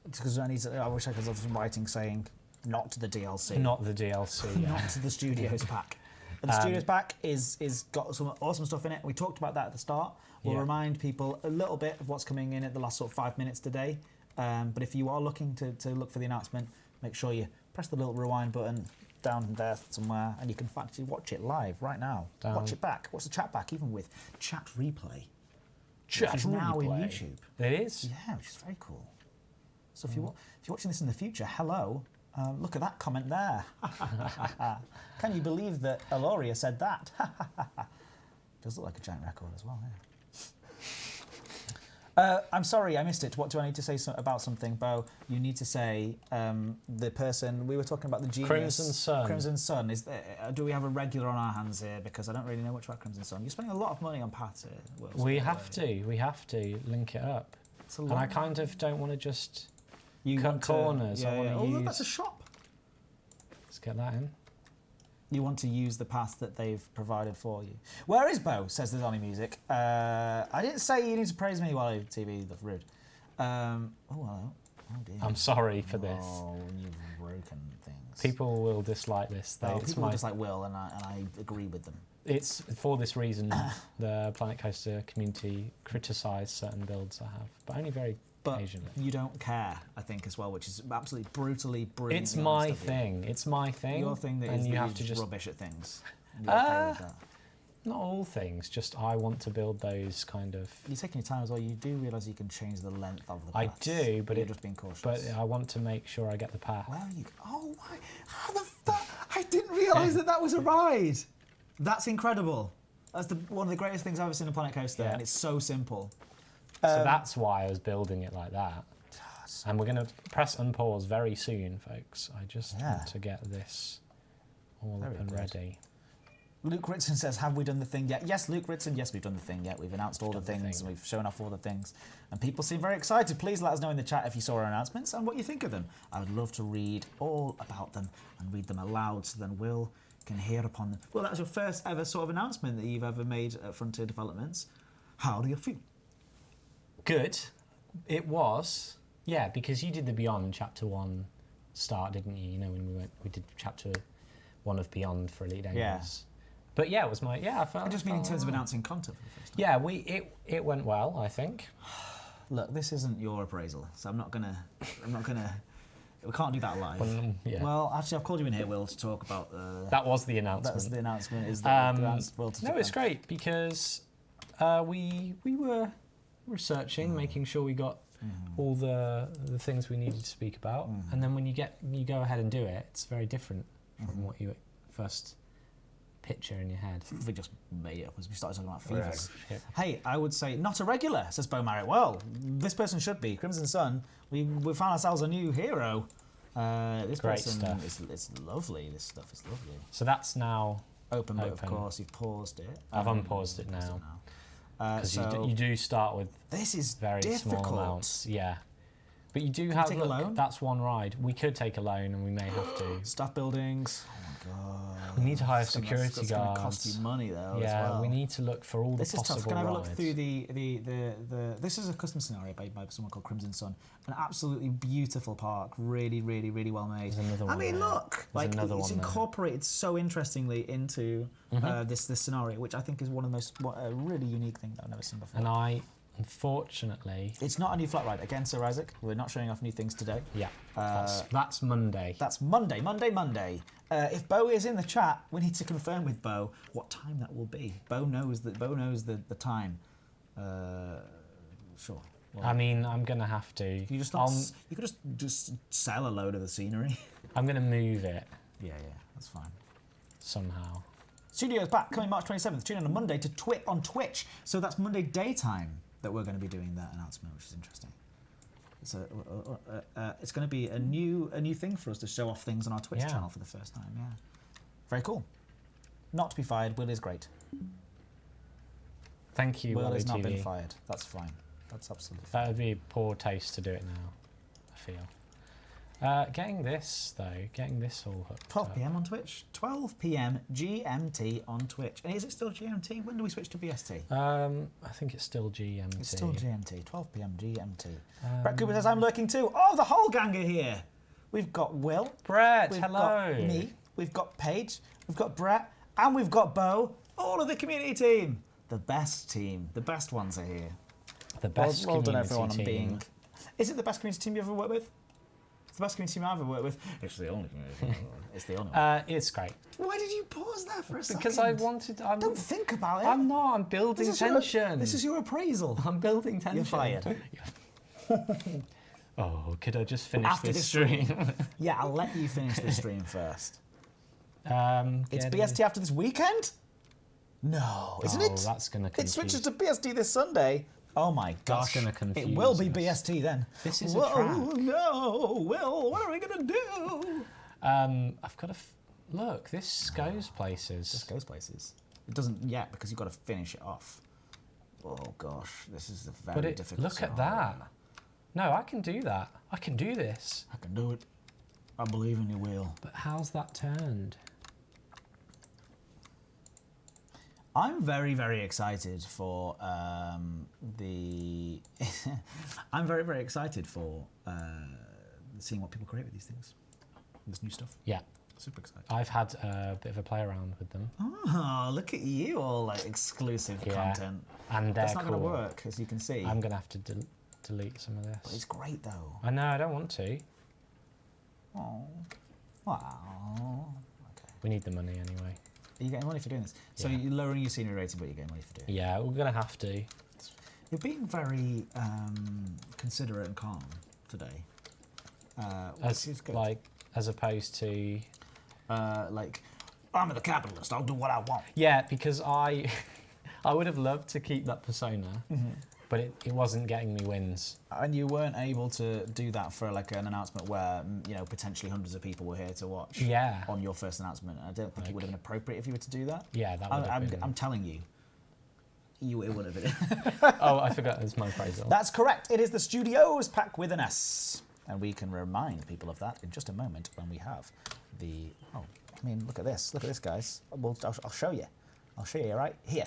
[SPEAKER 4] Because I wish I could have some writing saying, not to the DLC.
[SPEAKER 2] Not the DLC, yeah.
[SPEAKER 4] Not to the Studios pack. But the Studios pack is got some awesome stuff in it. We talked about that at the start. We'll
[SPEAKER 2] Yeah.
[SPEAKER 4] remind people a little bit of what's coming in at the last sort of 5 minutes today. But if you are looking to look for the announcement, make sure you press the little rewind button, down there somewhere, and you can actually watch it live right now. Watch it back. Watch the chat back, even with chat replay.
[SPEAKER 2] Chat
[SPEAKER 4] which is now in
[SPEAKER 2] replay.
[SPEAKER 4] YouTube.
[SPEAKER 2] It is?
[SPEAKER 4] Yeah, which is very cool. So if you're watching this in the future, hello. Look at that comment there. Can you believe that Aloria said that? Does look like a giant record as well, yeah. I'm sorry, I missed it. What do I need to say about something, Bo? You need to say the person we were talking about, the genius.
[SPEAKER 2] Crimson Sun.
[SPEAKER 4] Crimson Sun. Is there, do we have a regular on our hands here? Because I don't really know much about Crimson Sun. You're spending a lot of money on paths here. Will,
[SPEAKER 2] We have to link it up.
[SPEAKER 4] It's a
[SPEAKER 2] And
[SPEAKER 4] lot.
[SPEAKER 2] I kind of don't want to just
[SPEAKER 4] You
[SPEAKER 2] cut
[SPEAKER 4] want to-
[SPEAKER 2] corners.
[SPEAKER 4] Yeah,
[SPEAKER 2] I want
[SPEAKER 4] yeah.
[SPEAKER 2] to
[SPEAKER 4] Oh,
[SPEAKER 2] use...
[SPEAKER 4] look, that's a shop.
[SPEAKER 2] Let's get that in.
[SPEAKER 4] You want to use the path that they've provided for you. Where is Bo? Says the Donny Music. I didn't say you need to praise me while TV. That's rude. Oh, hello. Oh dear.
[SPEAKER 2] I'm sorry for this.
[SPEAKER 4] Oh, you've broken things.
[SPEAKER 2] People will dislike this.
[SPEAKER 4] People are just like Will, and I agree with them.
[SPEAKER 2] It's for this reason the Planet Coaster community criticise certain builds I have, but only very
[SPEAKER 4] But
[SPEAKER 2] occasionally.
[SPEAKER 4] you don't care, I think, as well, which is absolutely brutally brilliant.
[SPEAKER 2] It's my thing. It's my thing.
[SPEAKER 4] Your thing that
[SPEAKER 2] and
[SPEAKER 4] is
[SPEAKER 2] you
[SPEAKER 4] that
[SPEAKER 2] have
[SPEAKER 4] you're
[SPEAKER 2] to just
[SPEAKER 4] rubbish at things. You're okay with that.
[SPEAKER 2] not all things. Just I want to build those kind of.
[SPEAKER 4] You're taking your time as well. You do realise you can change the length of the
[SPEAKER 2] I
[SPEAKER 4] paths.
[SPEAKER 2] do, but
[SPEAKER 4] you're
[SPEAKER 2] it-
[SPEAKER 4] just being cautious.
[SPEAKER 2] But I want to make sure I get the path.
[SPEAKER 4] Where are you? Oh my! How the fuck? I didn't realise that was a ride. That's incredible. That's one of the greatest things I've ever seen on Planet Coaster,
[SPEAKER 2] Yeah.
[SPEAKER 4] and it's so simple.
[SPEAKER 2] So that's why I was building it like that. And we're going to press unpause very soon, folks. I just
[SPEAKER 4] Yeah.
[SPEAKER 2] want to get this all
[SPEAKER 4] Very
[SPEAKER 2] up and
[SPEAKER 4] good.
[SPEAKER 2] ready.
[SPEAKER 4] Luke Ritson says, have we done the thing yet? Yes, Luke Ritson, yes, we've done the thing yet. We've announced all the
[SPEAKER 2] done the
[SPEAKER 4] things,
[SPEAKER 2] thing.
[SPEAKER 4] and we've shown off all the things. And people seem very excited. Please let us know in the chat if you saw our announcements and what you think of them. I would love to read all about them and read them aloud so then Will can hear upon them. Well, that was your first ever sort of announcement that you've ever made at Frontier Developments. How do you feel?
[SPEAKER 2] Good. It was. Yeah, because you did the Beyond Chapter 1 start, didn't you? You know, when we did Chapter 1 of Beyond for Elite Dangerous.
[SPEAKER 4] Yeah.
[SPEAKER 2] But yeah, it was my... Yeah, I felt...
[SPEAKER 4] I just mean in terms of
[SPEAKER 2] alright.
[SPEAKER 4] announcing content for the first time.
[SPEAKER 2] Yeah, it went well, I think.
[SPEAKER 4] Look, this isn't your appraisal, so I'm not gonna. We can't do that live.
[SPEAKER 2] Yeah.
[SPEAKER 4] Well, actually, I've called you in here, Will, to talk about.
[SPEAKER 2] That was the announcement.
[SPEAKER 4] That's the announcement. Is that we've asked Will to
[SPEAKER 2] No,
[SPEAKER 4] Japan.
[SPEAKER 2] it's great because we were researching, making sure we got all the things we needed to speak about, and then when you go ahead and do it, it's very different from what you first picture in your head.
[SPEAKER 4] We just made it up as we started talking about
[SPEAKER 2] Forever.
[SPEAKER 4] fevers.
[SPEAKER 2] Yeah.
[SPEAKER 4] Hey, I would say not a regular, says Bo Marriott. Well, this person should be. Crimson Sun, we found ourselves a new hero. This
[SPEAKER 2] Great
[SPEAKER 4] person
[SPEAKER 2] stuff.
[SPEAKER 4] is lovely. This stuff is lovely.
[SPEAKER 2] So that's now
[SPEAKER 4] Open, but of
[SPEAKER 2] Open.
[SPEAKER 4] course, you've paused it.
[SPEAKER 2] I've unpaused it now because
[SPEAKER 4] So
[SPEAKER 2] you do start with
[SPEAKER 4] this is
[SPEAKER 2] very
[SPEAKER 4] difficult.
[SPEAKER 2] small amounts. Yeah, but you do have
[SPEAKER 4] take a
[SPEAKER 2] look,
[SPEAKER 4] loan?
[SPEAKER 2] that's one ride. We could take a loan, and we may have to.
[SPEAKER 4] Staff buildings. Oh my god.
[SPEAKER 2] We need to hire
[SPEAKER 4] That's gonna-
[SPEAKER 2] security
[SPEAKER 4] that's gonna
[SPEAKER 2] guards.
[SPEAKER 4] cost you money though.
[SPEAKER 2] Yeah,
[SPEAKER 4] as well.
[SPEAKER 2] we need to look for all
[SPEAKER 4] This
[SPEAKER 2] the
[SPEAKER 4] is
[SPEAKER 2] possible
[SPEAKER 4] tough. Can I have a look
[SPEAKER 2] rides.
[SPEAKER 4] through the this is a custom scenario made by someone called Crimson Sun. An absolutely beautiful park, really, really, really well made.
[SPEAKER 2] There's another
[SPEAKER 4] I
[SPEAKER 2] one
[SPEAKER 4] mean,
[SPEAKER 2] there.
[SPEAKER 4] look,
[SPEAKER 2] There's
[SPEAKER 4] like
[SPEAKER 2] another
[SPEAKER 4] it's
[SPEAKER 2] one there.
[SPEAKER 4] incorporated so interestingly into this scenario, which I think is one of the most a really unique thing that I've never seen before.
[SPEAKER 2] And I, unfortunately,
[SPEAKER 4] It's not a new flat ride again, Sir Isaac. We're not showing off new things today.
[SPEAKER 2] yeah, that's Monday.
[SPEAKER 4] That's Monday. If Bo is in the chat, we need to confirm with Bo what time that will be. Bo knows the time. Sure. Well,
[SPEAKER 2] I mean, I'm gonna have to.
[SPEAKER 4] you just not, you could just sell a load of the scenery.
[SPEAKER 2] I'm gonna move it
[SPEAKER 4] yeah, that's fine.
[SPEAKER 2] somehow.
[SPEAKER 4] Studios back coming March 27th. Tune in on Monday to on Twitch. So that's Monday daytime that we're going to be doing that announcement, which is interesting. So it's going to be a new thing for us to show off things on our Twitch
[SPEAKER 2] Yeah.
[SPEAKER 4] channel for the first time. Yeah, very cool. Not to be fired. Will is great.
[SPEAKER 2] Thank you,
[SPEAKER 4] Will
[SPEAKER 2] Wally
[SPEAKER 4] has not been
[SPEAKER 2] TV.
[SPEAKER 4] fired. That's fine. That's absolutely fine.
[SPEAKER 2] That would be poor taste to do it now, I feel. Getting this all hooked
[SPEAKER 4] 12
[SPEAKER 2] up.
[SPEAKER 4] p.m. on Twitch. 12 p.m. GMT on Twitch. And is it still GMT? When do we switch to BST?
[SPEAKER 2] I think it's still GMT.
[SPEAKER 4] It's still GMT. 12 p.m. GMT. Brett Cooper says, I'm lurking too. Oh, the whole gang are here. We've got Will.
[SPEAKER 2] Brett,
[SPEAKER 4] We've
[SPEAKER 2] hello.
[SPEAKER 4] got me. We've got Paige. We've got Brett. And we've got Bo. All of the community team. The best team. The best ones are here.
[SPEAKER 2] The best
[SPEAKER 4] well done,
[SPEAKER 2] community
[SPEAKER 4] everyone, on
[SPEAKER 2] team.
[SPEAKER 4] being... Is it the best community team you've ever worked with? It's the best community team I've ever worked with. It's the only community. It's the only one.
[SPEAKER 2] It's great.
[SPEAKER 4] Why did you pause there for a second?
[SPEAKER 2] Because I wanted...
[SPEAKER 4] Don't think about it.
[SPEAKER 2] I'm not. I'm building tension.
[SPEAKER 4] This is your appraisal.
[SPEAKER 2] I'm building tension.
[SPEAKER 4] You're fired.
[SPEAKER 2] Oh, could I just finish
[SPEAKER 4] After
[SPEAKER 2] this
[SPEAKER 4] this
[SPEAKER 2] stream?
[SPEAKER 4] Yeah, I'll let you finish the stream first. It's
[SPEAKER 2] Get
[SPEAKER 4] BST after this weekend? No, isn't it?
[SPEAKER 2] That's going to
[SPEAKER 4] It switches to BST this Sunday. Oh my gosh.
[SPEAKER 2] gonna confuse
[SPEAKER 4] It will be
[SPEAKER 2] us.
[SPEAKER 4] BST then.
[SPEAKER 2] This is a
[SPEAKER 4] Whoa,
[SPEAKER 2] trap.
[SPEAKER 4] no, Will, what are we going to do?
[SPEAKER 2] I've got to... Look, this goes places.
[SPEAKER 4] This goes places. It doesn't yet because you've got to finish it off. Oh gosh, this is a very difficult
[SPEAKER 2] Look at
[SPEAKER 4] scenario.
[SPEAKER 2] that. No, I can do that. I can do this.
[SPEAKER 4] I can do it. I believe in you, Will.
[SPEAKER 2] But how's that turned?
[SPEAKER 4] I'm very, very excited for the... I'm very, very excited for seeing what people create with these things. This new stuff.
[SPEAKER 2] Yeah.
[SPEAKER 4] Super excited.
[SPEAKER 2] I've had a bit of a play around with them.
[SPEAKER 4] Oh, look at you, all like exclusive
[SPEAKER 2] Yeah.
[SPEAKER 4] content.
[SPEAKER 2] And they're
[SPEAKER 4] That's not
[SPEAKER 2] cool.
[SPEAKER 4] going to work, as you can see.
[SPEAKER 2] I'm going to have to delete some of
[SPEAKER 4] But
[SPEAKER 2] this.
[SPEAKER 4] it's great, though.
[SPEAKER 2] I know, I don't want to.
[SPEAKER 4] Oh. Wow. Okay.
[SPEAKER 2] We need the money anyway.
[SPEAKER 4] Are you getting money for doing this? So
[SPEAKER 2] Yeah.
[SPEAKER 4] you're lowering your senior rating, but you're getting money for doing it.
[SPEAKER 2] Yeah, we're going to have to.
[SPEAKER 4] You're being very considerate and calm today. Which is good.
[SPEAKER 2] As opposed to...
[SPEAKER 4] Like, I'm a capitalist, I'll do what I want.
[SPEAKER 2] Yeah, because I would have loved to keep that persona,
[SPEAKER 4] Mm-hmm.
[SPEAKER 2] but it wasn't getting me wins.
[SPEAKER 4] And you weren't able to do that for like an announcement where, you know, potentially hundreds of people were here to watch
[SPEAKER 2] Yeah.
[SPEAKER 4] on your first announcement. I don't think it would have been appropriate if you were to do that.
[SPEAKER 2] Yeah, that would have been...
[SPEAKER 4] I'm telling you, it would have been.
[SPEAKER 2] Oh, I forgot it's my appraisal.
[SPEAKER 4] That's correct. It is the Studios pack with an S. And we can remind people of that in just a moment when we have the... Oh, I mean, look at this. Look at this, guys. I'll show you. I'll show you right here.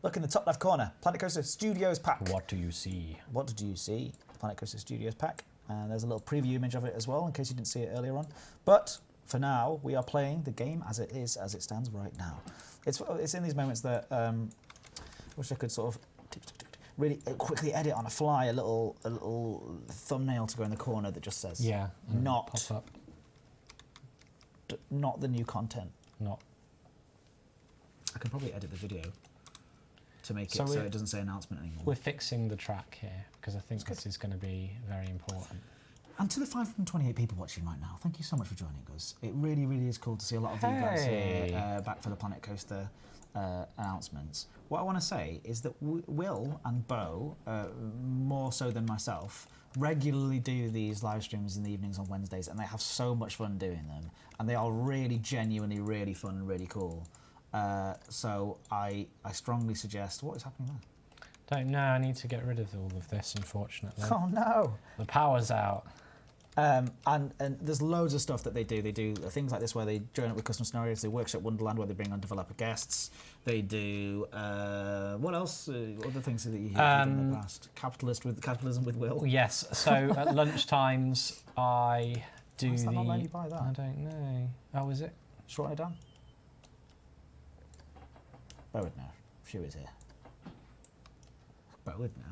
[SPEAKER 4] Look in the top left corner. Planet Coaster Studios pack.
[SPEAKER 2] What do you see?
[SPEAKER 4] What did you see? Planet Coaster Studios pack. And there's a little preview image of it as well, in case you didn't see it earlier on. But for now, we are playing the game as it is, as it stands right now. It's in these moments that I wish I could sort of really quickly edit on a fly a little thumbnail to go in the corner that just says
[SPEAKER 2] Yeah. and
[SPEAKER 4] not
[SPEAKER 2] Pop up.
[SPEAKER 4] not the new content.
[SPEAKER 2] Not.
[SPEAKER 4] I can probably edit the video to make
[SPEAKER 2] So
[SPEAKER 4] it so
[SPEAKER 2] we're-
[SPEAKER 4] it doesn't say announcement anymore.
[SPEAKER 2] We're fixing the track here because I think this is going to be very important.
[SPEAKER 4] And to the 528 people watching right now, thank you so much for joining us. It really, really is cool to see a lot of you guys
[SPEAKER 2] Hey.
[SPEAKER 4] here back for the Planet Coaster announcements. What I want to say is that Will and Bo, more so than myself, regularly do these live streams in the evenings on Wednesdays, and they have so much fun doing them. And they are really, genuinely, really fun and really cool. So I strongly suggest... What is happening there?
[SPEAKER 2] Don't know, I need to get rid of all of this, unfortunately.
[SPEAKER 4] Oh, no.
[SPEAKER 2] The power's out.
[SPEAKER 4] And there's loads of stuff that they do. They do things like this where they join up with custom scenarios. They workshop Wonderland where they bring on developer guests. They do what else? Other things that you've done in the past. Capitalism with Will.
[SPEAKER 2] Yes, so at lunchtimes I do
[SPEAKER 4] Why is that
[SPEAKER 2] the...
[SPEAKER 4] not letting you buy that?
[SPEAKER 2] I don't know. Oh, is it?
[SPEAKER 4] Short it down. Bo would know. She was here. Bo would know.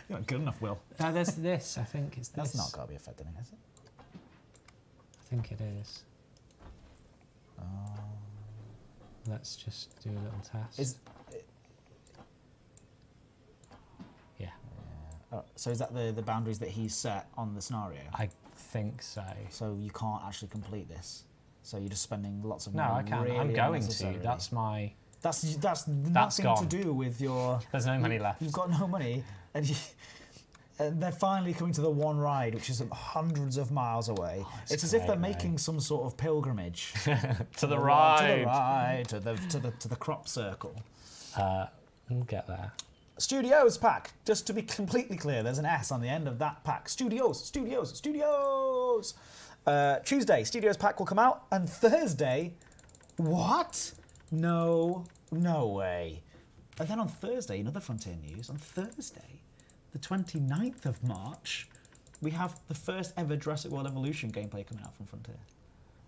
[SPEAKER 4] You're not good enough, Will.
[SPEAKER 2] No, there's this. I think it's this.
[SPEAKER 4] That's not got to be affecting it, has it?
[SPEAKER 2] I think it is. Let's just do a little test. Yeah,
[SPEAKER 4] So is that the boundaries that he's set on the scenario?
[SPEAKER 2] I think so.
[SPEAKER 4] So you can't actually complete this. So you're just spending lots of
[SPEAKER 2] No,
[SPEAKER 4] money.
[SPEAKER 2] I can't.
[SPEAKER 4] Really
[SPEAKER 2] I'm going to.
[SPEAKER 4] unnecessarily.
[SPEAKER 2] That's my...
[SPEAKER 4] That's nothing
[SPEAKER 2] gone.
[SPEAKER 4] to do with your.
[SPEAKER 2] There's no money left.
[SPEAKER 4] You've got no money, and they're finally coming to the one ride, which is hundreds of miles away. It's as if they're
[SPEAKER 2] great,
[SPEAKER 4] making some sort of pilgrimage
[SPEAKER 2] to the
[SPEAKER 4] to
[SPEAKER 2] ride.
[SPEAKER 4] the ride, to the crop circle.
[SPEAKER 2] We'll get there.
[SPEAKER 4] Studios pack. Just to be completely clear, there's an S on the end of that pack. Studios. Tuesday, Studios pack will come out, and Thursday, what? No way. And then on Thursday, another Frontier news, on Thursday, the 29th of March, we have the first ever Jurassic World Evolution gameplay coming out from Frontier.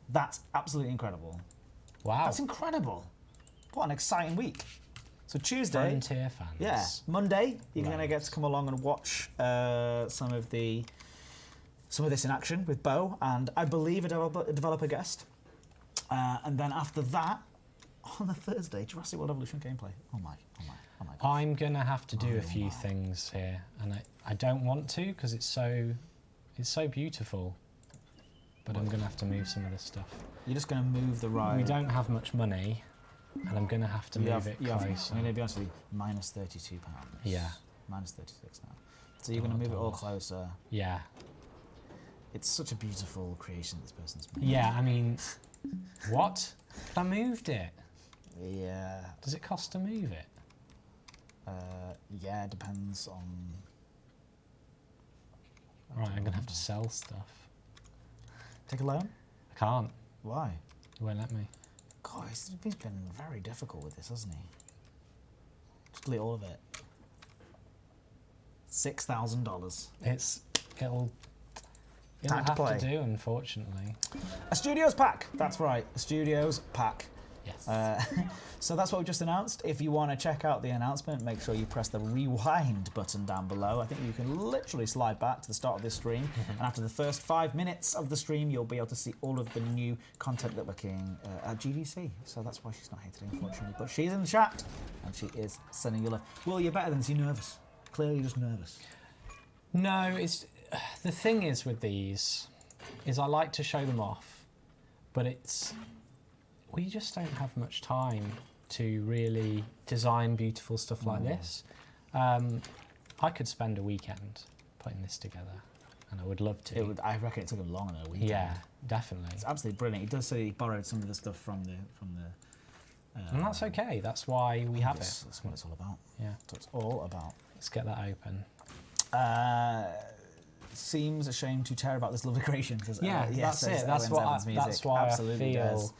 [SPEAKER 4] That's absolutely incredible.
[SPEAKER 2] Wow.
[SPEAKER 4] That's incredible. What an exciting week. So Tuesday,
[SPEAKER 2] Frontier fans.
[SPEAKER 4] yeah, Monday, you're going to
[SPEAKER 2] Right.
[SPEAKER 4] get to come along and watch some of the some of this in action with Bo and I believe a developer guest. And then after that, on the Thursday, Jurassic World Evolution gameplay. Oh my gosh.
[SPEAKER 2] I'm going to have to do a few things here, and I don't want to because it's so beautiful. But I'm going to have to move some of this stuff.
[SPEAKER 4] You're just going to move the ride.
[SPEAKER 2] We don't have much money, and I'm going to have to move it closer.
[SPEAKER 4] I'm going to be honest with you, minus £32.
[SPEAKER 2] Yeah.
[SPEAKER 4] Minus 36 now. So you're going to move it all closer.
[SPEAKER 2] Yeah.
[SPEAKER 4] It's such a beautiful creation this person's made.
[SPEAKER 2] Yeah, I mean, what? I moved it.
[SPEAKER 4] Yeah.
[SPEAKER 2] Does it cost to move it?
[SPEAKER 4] Yeah, it depends on...
[SPEAKER 2] Right, I'm going to have to sell stuff.
[SPEAKER 4] Take a loan?
[SPEAKER 2] I can't.
[SPEAKER 4] Why?
[SPEAKER 2] It won't let me.
[SPEAKER 4] God, he's been very difficult with this, hasn't he? Just delete all of it. $6,000.
[SPEAKER 2] It'll
[SPEAKER 4] Time to
[SPEAKER 2] have
[SPEAKER 4] play.
[SPEAKER 2] to do, unfortunately.
[SPEAKER 4] A Studios pack. That's right, a Studios pack.
[SPEAKER 2] Yes.
[SPEAKER 4] So that's what we just announced. If you want to check out the announcement, make sure you press the rewind button down below. I think you can literally slide back to the start of this stream, and after the first 5 minutes of the stream, you'll be able to see all of the new content that we're getting at GDC. So that's why she's not here today, unfortunately. But she's in the chat, and she is sending you love. Will, you're better than this. You're nervous. Clearly, you're just nervous.
[SPEAKER 2] No, it's the thing is with these is I like to show them off, but we just don't have much time to really design beautiful stuff like this. I could spend a weekend putting this together, and I would love to.
[SPEAKER 4] I reckon it took him longer than a weekend.
[SPEAKER 2] Yeah, definitely.
[SPEAKER 4] It's absolutely brilliant. He does say he borrowed some of the stuff from the.
[SPEAKER 2] And that's okay. That's why we have it.
[SPEAKER 4] That's what it's all about.
[SPEAKER 2] Yeah.
[SPEAKER 4] That's what it's all about.
[SPEAKER 2] Let's get that open.
[SPEAKER 4] Seems a shame to tear about this lovely creation. Says,
[SPEAKER 2] Yeah,
[SPEAKER 4] yes,
[SPEAKER 2] that's
[SPEAKER 4] says
[SPEAKER 2] it. That's
[SPEAKER 4] Owens
[SPEAKER 2] what
[SPEAKER 4] Evans
[SPEAKER 2] I,
[SPEAKER 4] Music.
[SPEAKER 2] that's why
[SPEAKER 4] Absolutely
[SPEAKER 2] I feel.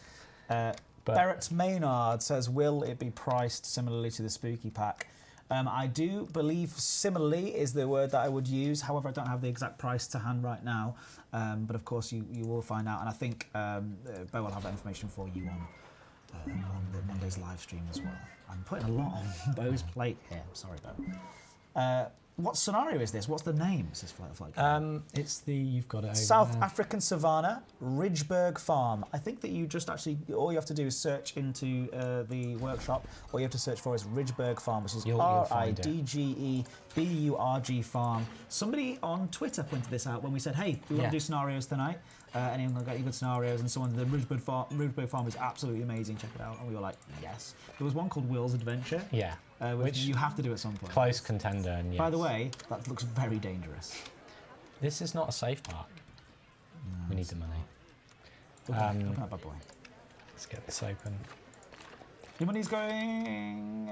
[SPEAKER 4] does. Barrett Maynard says, will it be priced similarly to the Spooky Pack? I do believe similarly is the word that I would use. However, I don't have the exact price to hand right now. But of course, you will find out. And I think Bo will have that information for you on Monday's live stream as well. I'm putting a lot on Bo's plate here. Sorry, Bo. What scenario is this? What's the name? Says Flight.
[SPEAKER 2] It's the you've got it over
[SPEAKER 4] South
[SPEAKER 2] there.
[SPEAKER 4] African Savannah, Ridgeburg Farm. I think that you just actually, all you have to do is search into the workshop. All you have to search for is Ridgeburg Farm, which is
[SPEAKER 2] You'll find it.
[SPEAKER 4] RIDGEBURG Farm. Somebody on Twitter pointed this out when we said, hey, we want to do scenarios tonight. Anyone got any good scenarios? And someone, the Ridgeburg Farm is absolutely amazing. Check it out. And we were like, yes. There was one called Will's Adventure.
[SPEAKER 2] Yeah.
[SPEAKER 4] Which you have to do at some point.
[SPEAKER 2] Close contender. And yes.
[SPEAKER 4] By the way, that looks very dangerous.
[SPEAKER 2] This is not a safe park. No, we need the money.
[SPEAKER 4] Open that bad boy.
[SPEAKER 2] Let's get this open.
[SPEAKER 4] Your money's going.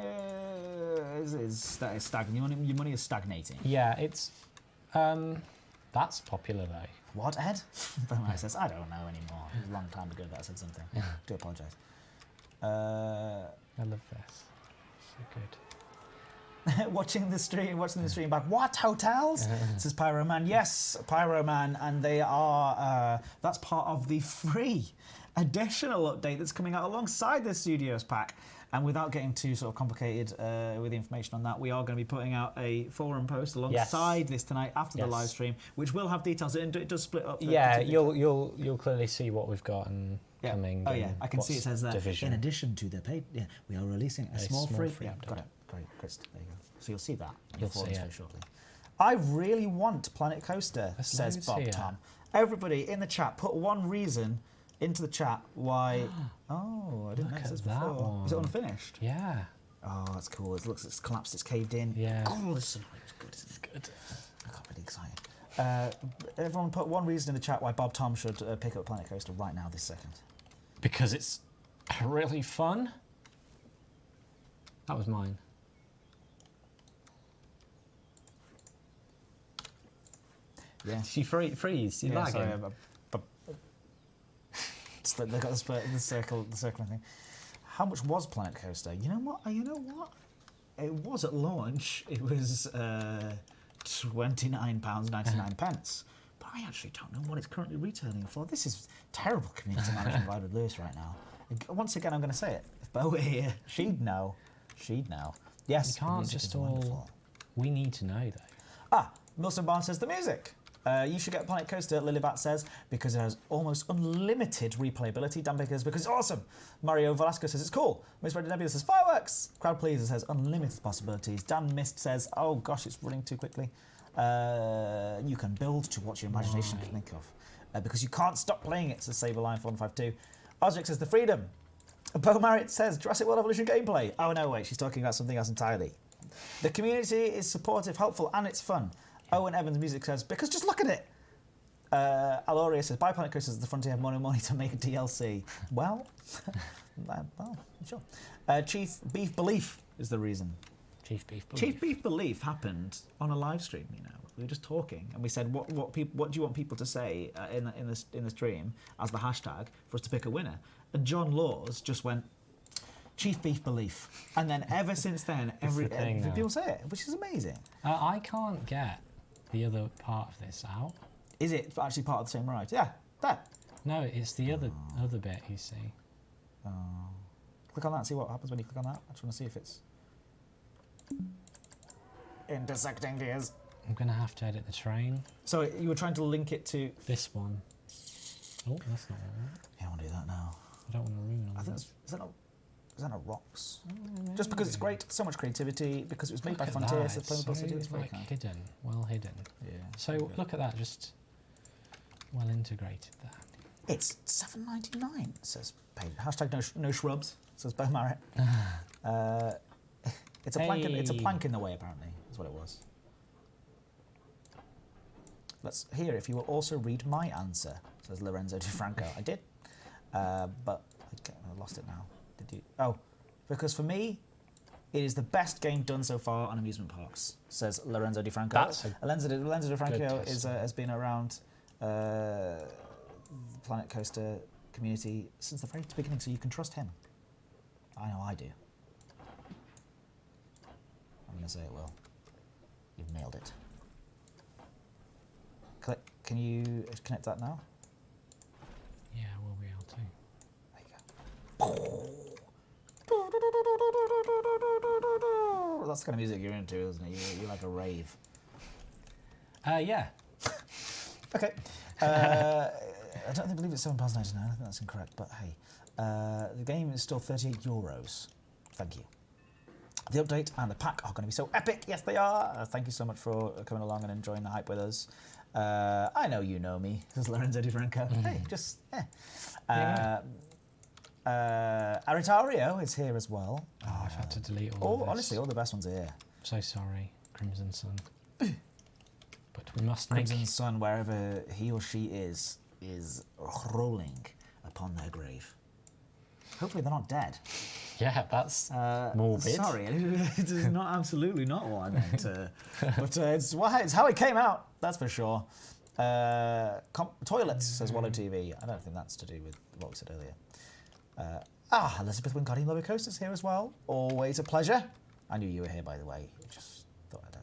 [SPEAKER 4] Is stagnating. Your money is stagnating.
[SPEAKER 2] Yeah, it's. That's popular though.
[SPEAKER 4] What, Ed? Bowman says, I don't know anymore. It was a long time ago that I said something. I do apologise.
[SPEAKER 2] I love this. So good.
[SPEAKER 4] watching the stream back. What, hotels? Says Pyroman. Yes, Pyroman, and they are. That's part of the free additional update that's coming out alongside the Studios pack. And without getting too sort of complicated with the information on that, we are going to be putting out a forum post alongside this tonight after the live stream, which will have details. It does split up.
[SPEAKER 2] Yeah, you'll clearly see what we've got and coming.
[SPEAKER 4] Oh yeah, I can see it says that.
[SPEAKER 2] Division.
[SPEAKER 4] In addition to the paid, we are releasing a small free. Yeah,
[SPEAKER 2] update.
[SPEAKER 4] got it. Great, Chris. There you go. So you'll see that.
[SPEAKER 2] You'll see it
[SPEAKER 4] very shortly. I really want Planet Coaster, says Bob
[SPEAKER 2] here.
[SPEAKER 4] Tom. Everybody in the chat, put one reason into the chat why. Oh, I didn't notice this
[SPEAKER 2] that
[SPEAKER 4] before.
[SPEAKER 2] one.
[SPEAKER 4] Is it unfinished?
[SPEAKER 2] Yeah.
[SPEAKER 4] Oh, that's cool. It looks, it's collapsed, it's caved in.
[SPEAKER 2] Yeah.
[SPEAKER 4] Oh, this is good.
[SPEAKER 2] It's good.
[SPEAKER 4] I got really excited. Everyone put one reason in the chat why Bob Tom should pick up Planet Coaster right now, this second.
[SPEAKER 2] Because it's really fun. That was mine.
[SPEAKER 4] Yeah.
[SPEAKER 2] She freeze. You lagging?
[SPEAKER 4] Sorry, they've got the circling thing. How much was Planet Coaster? You know what? It was at launch. It was £29.99. But I actually don't know what it's currently retailing for. This is terrible community management by Lewis right now. Once again, I'm going to say it. If Bo were here, she'd know. She'd know. Yes,
[SPEAKER 2] You can't just all. We need to know though.
[SPEAKER 4] Ah, Milson Barnes says the music. You should get Planet Coaster, Lilibat says, because it has almost unlimited replayability. Dan Baker says, because it's awesome. Mario Velasco says, it's cool. Miss Red Nebula says, fireworks. Crowd Pleaser says, unlimited possibilities. Dan Mist says, oh gosh, it's running too quickly. You can build to what your imagination can think of. Because you can't stop playing it, says Saberline4152. Osric says, the freedom. Bo Marriott says, Jurassic World Evolution gameplay. Oh no, wait, she's talking about something else entirely. The community is supportive, helpful, and it's fun. Owen Evans Music says, because just look at it. Aloria says, buy Planet Coaster, the Frontier have more money to make a DLC. Well, sure. Chief Beef Belief is the reason.
[SPEAKER 2] Chief Beef Belief.
[SPEAKER 4] Chief Beef Belief happened on a live stream, you know. We were just talking, and we said, what do you want people to say in the stream as the hashtag for us to pick a winner? And John Laws just went, Chief Beef Belief. And then ever since then, people say it, which is amazing.
[SPEAKER 2] I can't get the other part of this out.
[SPEAKER 4] Is it actually part of the same ride? Yeah, that.
[SPEAKER 2] No, it's the other bit, you see.
[SPEAKER 4] Click on that and see what happens when you click on that. I just want to see if it's intersecting gears.
[SPEAKER 2] I'm going to have to edit the train.
[SPEAKER 4] So you were trying to link it to...
[SPEAKER 2] This one. Oh, that's not right.
[SPEAKER 4] Yeah, I want to do that now.
[SPEAKER 2] I don't want to ruin all
[SPEAKER 4] I think
[SPEAKER 2] this.
[SPEAKER 4] is that not rocks? Just because it's great, so much creativity, because it was made by Frontier, so playable
[SPEAKER 2] so
[SPEAKER 4] it's very
[SPEAKER 2] like
[SPEAKER 4] kind.
[SPEAKER 2] hidden, well hidden.
[SPEAKER 4] Yeah.
[SPEAKER 2] So look at that, just well integrated there.
[SPEAKER 4] It's $7.99, says Paige. Hashtag no shrubs, says Bo Marriott. It's a plank in the way, apparently, is what it was. Let's hear if you will also read my answer, says Lorenzo DiFranco. I did, but I lost it now. Did you? Oh, because for me, it is the best game done so far on amusement parks, says Lorenzo DiFranco. Lorenzo DiFranco has been around the Planet Coaster community since the very beginning, so you can trust him. I know I do. I'm going to say it will. You've nailed it. Can you connect that now?
[SPEAKER 2] Yeah, we'll be able to.
[SPEAKER 4] There you go. That's the kind of music you're into, isn't it? You're like a rave.
[SPEAKER 2] Yeah.
[SPEAKER 4] Okay. I don't believe it's £7.99. I think that's incorrect, but hey. The game is still €38. Thank you. The update and the pack are going to be so epic. Yes, they are. Thank you so much for coming along and enjoying the hype with us. I know you know me. This is Lorenzo DiFranco. Hey, just, Aritario is here as well.
[SPEAKER 2] Oh, I've had to delete all of this.
[SPEAKER 4] Honestly, all the best ones are here.
[SPEAKER 2] So sorry, Crimson Sun. But we must make...
[SPEAKER 4] Crimson Sun, wherever he or she is rolling upon their grave. Hopefully they're not dead.
[SPEAKER 2] Yeah, that's morbid.
[SPEAKER 4] Sorry, it is not absolutely not what I meant. But it's how it came out, that's for sure. Toilets, says Wallow TV. I don't think that's to do with what we said earlier. Elizabeth Wingardium Leviosa is here as well. Always a pleasure. I knew you were here, by the way. Just thought I'd add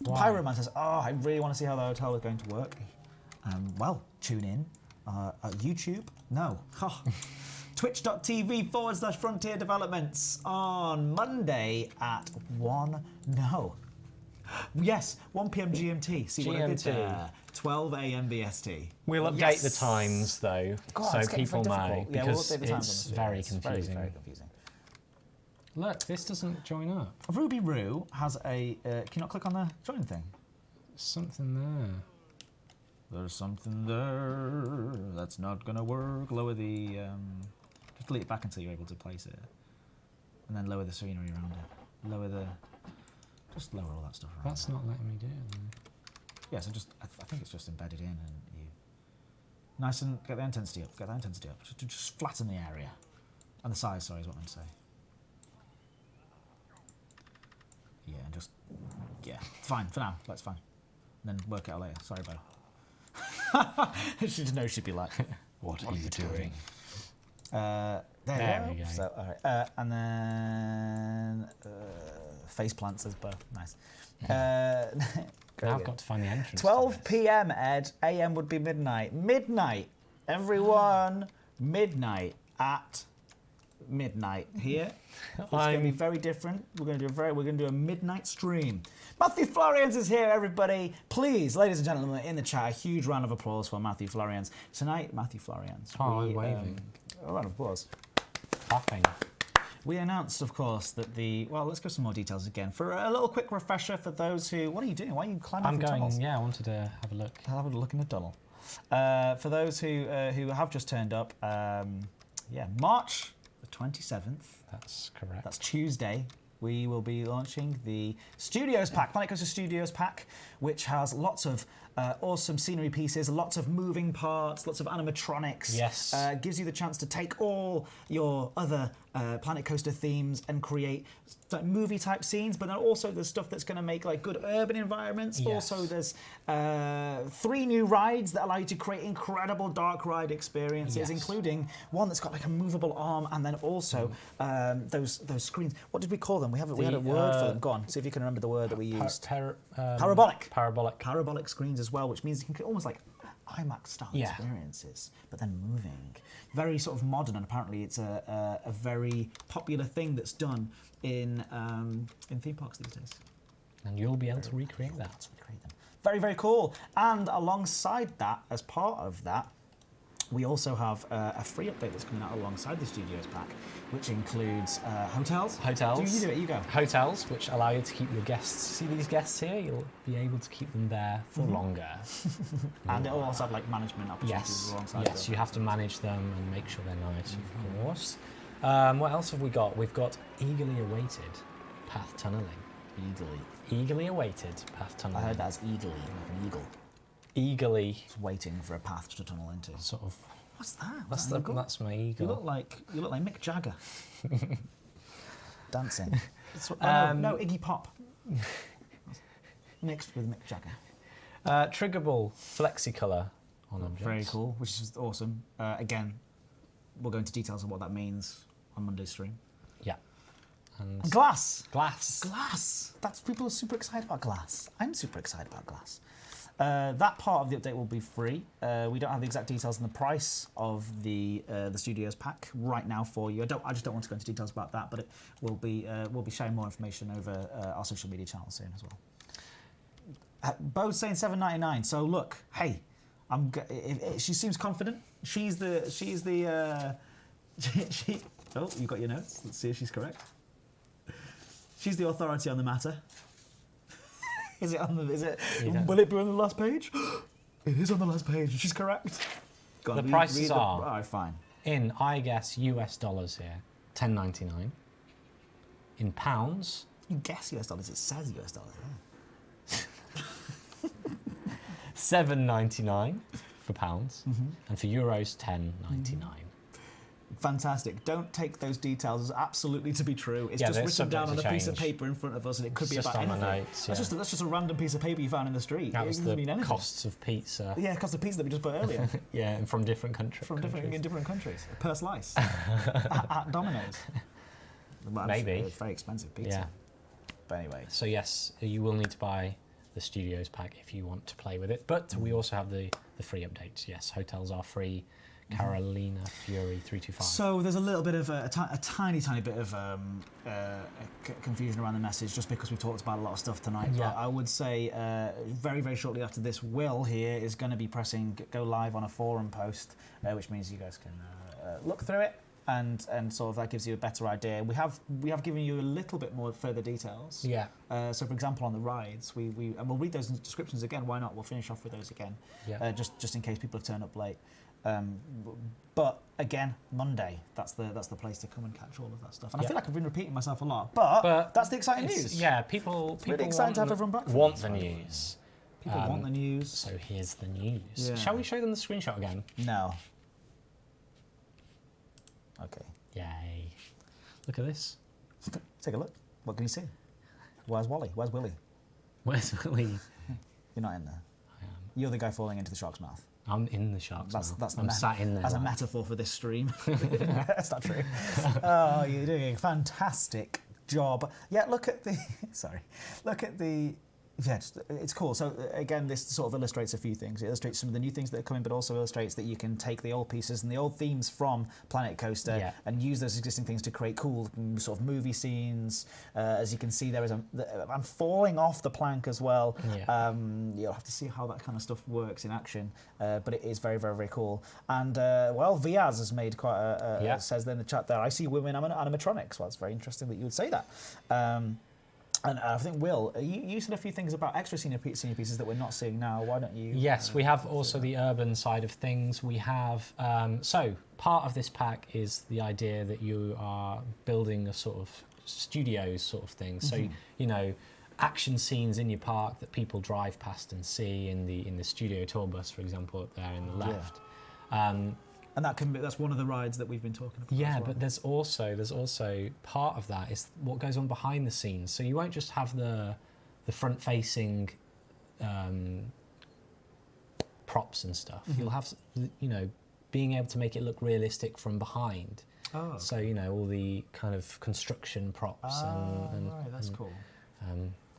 [SPEAKER 4] it. Pyroman says, I really want to see how the hotel is going to work. Well, tune in. YouTube? No. Twitch.tv/Frontier Developments on Monday at 1 p.m. GMT. See what I did there? 12 a.m. BST.
[SPEAKER 2] We'll update the times though, so people know,
[SPEAKER 4] yeah,
[SPEAKER 2] because
[SPEAKER 4] we'll update the times
[SPEAKER 2] it's very confusing.
[SPEAKER 4] Very confusing.
[SPEAKER 2] Look, this doesn't join up.
[SPEAKER 4] Ruby Roo has a. Can you not click on the join thing?
[SPEAKER 2] Something there.
[SPEAKER 4] There's something there that's not gonna work. Lower the. Just delete it back until you're able to place it, and then lower the scenery around it. Lower the. Just lower all that stuff around.
[SPEAKER 2] That's not letting me do it. Then.
[SPEAKER 4] Yeah, so just I think it's just embedded in, and you nice and get the intensity up. Get that intensity up. Just flatten the area, and the size. Sorry, is what I meant to say. Yeah, and just fine for now. That's fine. And then work it out later. Sorry, Bo. She'd know. She'd be like, "What are you doing?" There we go. So, all right, and then face plants as Bo. Nice.
[SPEAKER 2] Now I've got to find the entrance.
[SPEAKER 4] 12 p.m. Ed. AM would be midnight. Midnight, everyone. Midnight at midnight here. It's going to be very different. We're going to do a midnight stream. Matthew Florians is here, everybody. Please, ladies and gentlemen, in the chat, a huge round of applause for Matthew Florians. Tonight, Matthew Florians.
[SPEAKER 2] Oh, I'm waving.
[SPEAKER 4] A round of applause.
[SPEAKER 2] Clapping.
[SPEAKER 4] We announced, of course, that let's go some more details again. For a little quick refresher for those who, what are you doing? Why are you climbing through tunnels?
[SPEAKER 2] I wanted to have a look.
[SPEAKER 4] I'll have a look in the tunnel. For those who have just turned up, March the 27th.
[SPEAKER 2] That's correct.
[SPEAKER 4] That's Tuesday. We will be launching the Studios Pack, Planet Coaster Studios Pack, which has lots of awesome scenery pieces, lots of moving parts, lots of animatronics.
[SPEAKER 2] Yes.
[SPEAKER 4] Gives you the chance to take all your other Planet Coaster themes and create movie-type scenes, but then also there's stuff that's going to make like good urban environments.
[SPEAKER 2] Yes.
[SPEAKER 4] Also, there's 3 new rides that allow you to create incredible dark ride experiences,
[SPEAKER 2] Yes.
[SPEAKER 4] including one that's got like a movable arm, and then also those screens. What did we call them? We had a word for them. Go on, see if you can remember the word that we used. Parabolic. Parabolic screens as well, which means you can get almost like IMAX style experiences, but then moving. Very sort of modern, and apparently it's a very popular thing that's done in theme parks these days.
[SPEAKER 2] And you'll be able to recreate that.
[SPEAKER 4] Very, very cool. And alongside that, as part of that, we also have a free update that's coming out alongside the Studios Pack, which includes hotels.
[SPEAKER 2] Hotels.
[SPEAKER 4] You do it, you go.
[SPEAKER 2] Hotels, which allow you to keep your guests. See these guests here? You'll be able to keep them there for longer.
[SPEAKER 4] And it'll also have like management opportunities alongside.
[SPEAKER 2] Yes, you have to manage them and make sure they're nice, of course. What else have we got? We've got eagerly awaited path tunneling. Eagerly awaited path tunneling.
[SPEAKER 4] I heard that as eagerly, like an eagle.
[SPEAKER 2] Eagerly.
[SPEAKER 4] Just waiting for a path to tunnel into.
[SPEAKER 2] Sort of.
[SPEAKER 4] What's that?
[SPEAKER 2] That's my eagle.
[SPEAKER 4] You look like Mick Jagger. Dancing. No, Iggy Pop. Mixed with Mick Jagger.
[SPEAKER 2] Triggerable Flexicolor on objects.
[SPEAKER 4] Very cool, which is awesome. Again, we'll go into details on what that means on Monday's stream.
[SPEAKER 2] Yeah. And
[SPEAKER 4] Glass.
[SPEAKER 2] Glass.
[SPEAKER 4] That's people are super excited about glass. I'm super excited about glass. That part of the update will be free. We don't have the exact details on the price of the Studios Pack right now for you. I just don't want to go into details about that, but it will be we'll be sharing more information over our social media channels soon as well. Bo's saying $7.99. So look, hey, she seems confident. She's the. Oh, you got your notes. Let's see if she's correct. She's the authority on the matter. Is it on the? Is it? Will it be on the last page? It is on the last page. She's correct. Go on,
[SPEAKER 2] the prices are.
[SPEAKER 4] All right, fine.
[SPEAKER 2] In, I guess, US dollars here, $10.99. In pounds.
[SPEAKER 4] You guess US dollars. It says US dollars. Yeah.
[SPEAKER 2] $7.99 for pounds, and for euros, $10.99.
[SPEAKER 4] Fantastic. Don't take those details as absolutely to be true. It's just
[SPEAKER 2] they're
[SPEAKER 4] written down on
[SPEAKER 2] subject
[SPEAKER 4] a
[SPEAKER 2] to
[SPEAKER 4] piece of
[SPEAKER 2] change.
[SPEAKER 4] paper in front of us, and it could be
[SPEAKER 2] It's
[SPEAKER 4] about
[SPEAKER 2] just on my
[SPEAKER 4] anything.
[SPEAKER 2] notes,
[SPEAKER 4] That's just a random piece of paper you found in the street.
[SPEAKER 2] That
[SPEAKER 4] It
[SPEAKER 2] was
[SPEAKER 4] doesn't
[SPEAKER 2] the
[SPEAKER 4] mean anything.
[SPEAKER 2] costs of pizza.
[SPEAKER 4] Yeah, cost of pizza that we just put earlier.
[SPEAKER 2] Yeah, and from different countries.
[SPEAKER 4] in different countries. Per slice. at Domino's. Well,
[SPEAKER 2] Maybe.
[SPEAKER 4] It's very expensive pizza.
[SPEAKER 2] Yeah.
[SPEAKER 4] But anyway.
[SPEAKER 2] So yes, you will need to buy the Studios Pack if you want to play with it. But we also have the free updates. Yes, hotels are free. Carolina Fury 325.
[SPEAKER 4] So there's a little bit of a tiny bit of confusion around the message, just because we talked about a lot of stuff tonight.
[SPEAKER 2] Yeah.
[SPEAKER 4] But I would say very, very shortly after this, Will here is going to be pressing go live on a forum post, which means you guys can look through it and sort of that gives you a better idea. We have given you a little bit more further details.
[SPEAKER 2] Yeah.
[SPEAKER 4] So for example, on the rides, and we'll read those descriptions again. Why not? We'll finish off with those again.
[SPEAKER 2] Yeah.
[SPEAKER 4] Just in case people have turned up late. But again, Monday, that's the place to come and catch all of that stuff. And I feel like I've been repeating myself a lot, but that's the exciting news.
[SPEAKER 2] Yeah, people
[SPEAKER 4] really excited to have everyone back.
[SPEAKER 2] Want the news.
[SPEAKER 4] People want the news.
[SPEAKER 2] So here's the news.
[SPEAKER 4] Yeah.
[SPEAKER 2] Shall we show them the screenshot again?
[SPEAKER 4] No. Okay.
[SPEAKER 2] Yay. Look at this.
[SPEAKER 4] Take a look. What can you see? Where's Wally? Where's Willy?
[SPEAKER 2] Where's Willy?
[SPEAKER 4] You're not in there.
[SPEAKER 2] I am.
[SPEAKER 4] You're the guy falling into the shark's mouth.
[SPEAKER 2] I'm in the shark's mouth.
[SPEAKER 4] That's
[SPEAKER 2] I'm sat in there.
[SPEAKER 4] as a metaphor for this stream. That's not true. Oh, you're doing a fantastic job. Yeah, look at the. Sorry. Look at the. Yeah, it's cool. So again, this sort of illustrates a few things. It illustrates some of the new things that are coming, but also illustrates that you can take the old pieces and the old themes from Planet Coaster and use those existing things to create cool sort of movie scenes. As you can see, I'm falling off the plank as well. Yeah. You'll have to see how that kind of stuff works in action, but it is very, very, very cool. And well, Viaz has made quite says in the chat there, I see women animatronics. Well, it's very interesting that you would say that. And I think, Will, you said a few things about extra senior pieces that we're not seeing now. Why don't you...
[SPEAKER 2] Yes, we have also the urban side of things. We have... so, part of this pack is the idea that you are building a sort of studios sort of thing. So, you know, action scenes in your park that people drive past and see in the studio tour bus, for example, up there in the left.
[SPEAKER 4] And that's one of the rides that we've been talking about.
[SPEAKER 2] Yeah,
[SPEAKER 4] as well.
[SPEAKER 2] but there's also part of that is what goes on behind the scenes. So you won't just have the front-facing props and stuff. You'll have, you know, being able to make it look realistic from behind.
[SPEAKER 4] Oh.
[SPEAKER 2] So you know all the kind of construction props and
[SPEAKER 4] right, that's cool.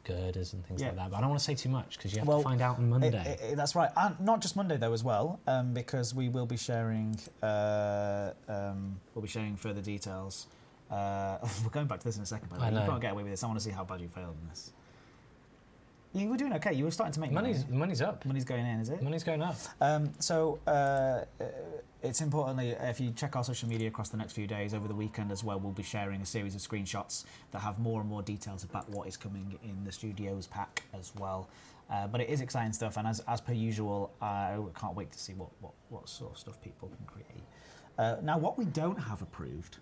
[SPEAKER 2] Girders and things like that. But I don't want to say too much because you have to find out on Monday.
[SPEAKER 4] That's right, and not just Monday though as well, because we will be sharing further details. We're going back to this in a second, by the way. You can't get away with this. I want to see how bad you failed in this. You were doing okay. You were starting to make money.
[SPEAKER 2] Money's up.
[SPEAKER 4] Money's going in, is it?
[SPEAKER 2] Money's going up.
[SPEAKER 4] It's importantly, if you check our social media across the next few days, over the weekend as well, we'll be sharing a series of screenshots that have more and more details about what is coming in the studios pack as well. But it is exciting stuff, and as per usual, I can't wait to see what sort of stuff people can create. Now, what we don't have approved,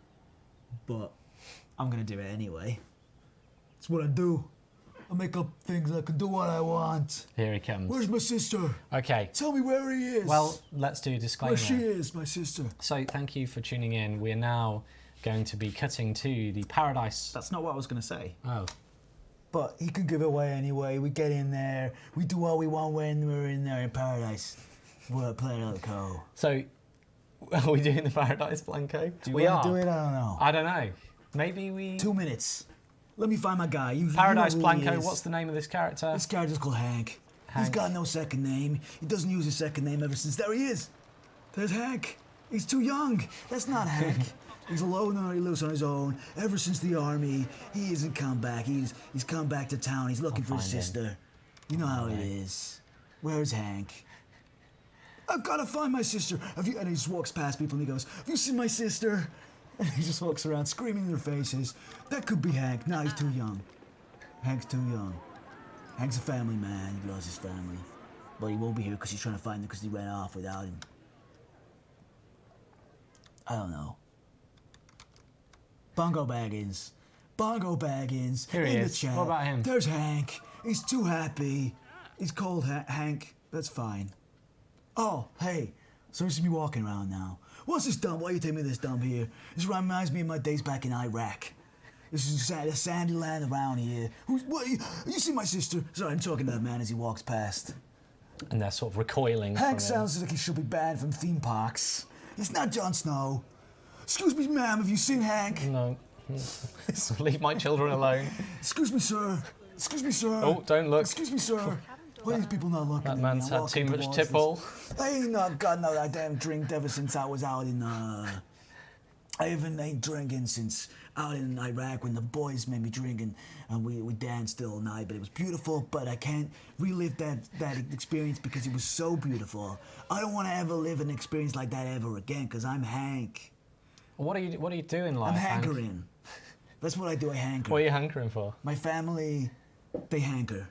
[SPEAKER 4] but I'm going to do it anyway. It's what I do. I make up things. I can do what I want.
[SPEAKER 2] Here he comes.
[SPEAKER 4] Where's my sister?
[SPEAKER 2] Okay.
[SPEAKER 4] Tell me where he is.
[SPEAKER 2] Well, let's do a disclaimer.
[SPEAKER 4] Where she is, my sister.
[SPEAKER 2] So thank you for tuning in. We are now going to be cutting to the Paradise.
[SPEAKER 4] That's not what I was going to say.
[SPEAKER 2] Oh.
[SPEAKER 4] But he can give it away anyway. We get in there. We do what we want when we're in there in Paradise. We're Planet Co.
[SPEAKER 2] So, are we doing the Paradise Blanco?
[SPEAKER 4] Do you want to do it? I don't know.
[SPEAKER 2] I don't know. Maybe we...
[SPEAKER 4] 2 minutes. Let me find my guy.
[SPEAKER 2] Paradise Blanco, what's the name of this character?
[SPEAKER 4] This character's called Hank. He's got no second name. He doesn't use his second name ever since. There he is. There's Hank. He's too young. That's not Hank. He's alone now. He lives on his own. Ever since the army, he hasn't come back. He's come back to town. He's looking for his sister. You know how it is. Where's Hank? I've got to find my sister. And he just walks past people and he goes, "Have you seen my sister?" And he just walks around screaming in their faces. That could be Hank. No, he's too young. Hank's too young. Hank's a family man. He loves his family. But he won't be here because he's trying to find him because he ran off without him. I don't know. Bongo Baggins. Bongo Baggins.
[SPEAKER 2] Here he
[SPEAKER 4] in
[SPEAKER 2] is.
[SPEAKER 4] The chat.
[SPEAKER 2] What about him?
[SPEAKER 4] There's Hank. He's too happy. He's called Hank. That's fine. Oh, hey. So he's me walking around now. What's this dump? Why you take me this dump here? This reminds me of my days back in Iraq. This is a sandy land around here. You see my sister? Sorry, I'm talking to that man as he walks past.
[SPEAKER 2] And they're sort of recoiling.
[SPEAKER 4] Hank sounds like he should be banned from theme parks. He's not Jon Snow. Excuse me, ma'am, have you seen Hank?
[SPEAKER 2] No. Leave my children alone.
[SPEAKER 4] Excuse me, sir. Excuse me, sir.
[SPEAKER 2] Oh, don't look.
[SPEAKER 4] Excuse me, sir. Why are these people not looking at me?
[SPEAKER 2] That man's had too much tipple.
[SPEAKER 4] I ain't not got no damn drink ever since I was out in, I ain't drinking since out in Iraq when the boys made me drink and we danced all night, but it was beautiful, but I can't relive that experience because it was so beautiful. I don't want to ever live an experience like that ever again because I'm Hank.
[SPEAKER 2] What are you doing, like?
[SPEAKER 4] I'm hankering. That's what I do, I hanker.
[SPEAKER 2] What are you hankering for?
[SPEAKER 4] My family, they hanker.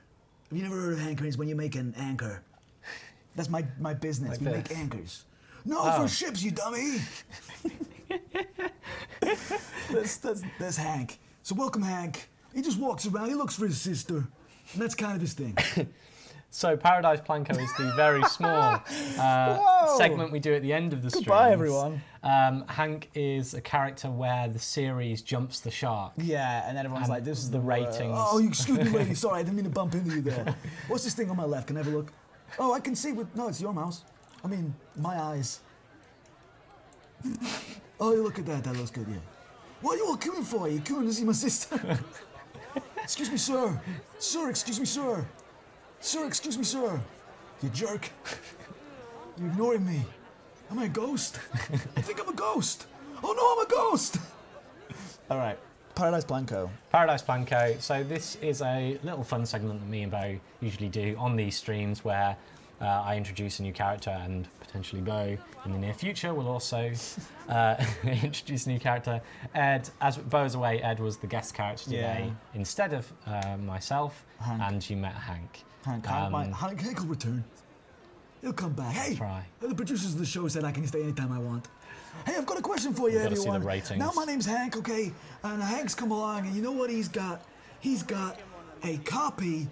[SPEAKER 4] Have you never heard of hankering? It's when you make an anchor. That's my business.
[SPEAKER 2] Like
[SPEAKER 4] we
[SPEAKER 2] this.
[SPEAKER 4] make anchors. No, for ships, you dummy. That's Hank. So welcome, Hank. He just walks around. He looks for his sister. And that's kind of his thing.
[SPEAKER 2] So Paradise Blanco is the very small segment we do at the end of the stream.
[SPEAKER 4] Goodbye, everyone.
[SPEAKER 2] Hank is a character where the series jumps the shark.
[SPEAKER 4] Yeah, and then everyone's like, this is
[SPEAKER 2] the ratings.
[SPEAKER 4] Oh, excuse me, lady. Sorry, I didn't mean to bump into you there. What's this thing on my left? Can I have a look? Oh, I can see with... No, it's your mouse. I mean, my eyes. Oh, look at that. That looks good, yeah. What are you all queuing for? Are you queuing to see my sister? Excuse me, sir. Sir, excuse me, sir. Sir, excuse me, sir. You jerk. You're ignoring me. Am I a ghost? I think I'm a ghost. Oh no, I'm a ghost. All right, Paradise Blanco.
[SPEAKER 2] Paradise Blanco. So this is a little fun segment that me and Bo usually do on these streams where I introduce a new character and potentially Bo in the near future will also introduce a new character. Ed, as Bo is away, Ed was the guest character today instead of myself,
[SPEAKER 4] Hank.
[SPEAKER 2] and you met Hank.
[SPEAKER 4] Hank will return. He'll come back. Hey,
[SPEAKER 2] Try.
[SPEAKER 4] the producers of the show said I can stay anytime I want. Hey, I've got a question for you,
[SPEAKER 2] We've got to see the
[SPEAKER 4] everyone.
[SPEAKER 2] ratings.
[SPEAKER 4] Now my name's Hank, okay? And Hank's come along, and you know what he's got? He's got a copy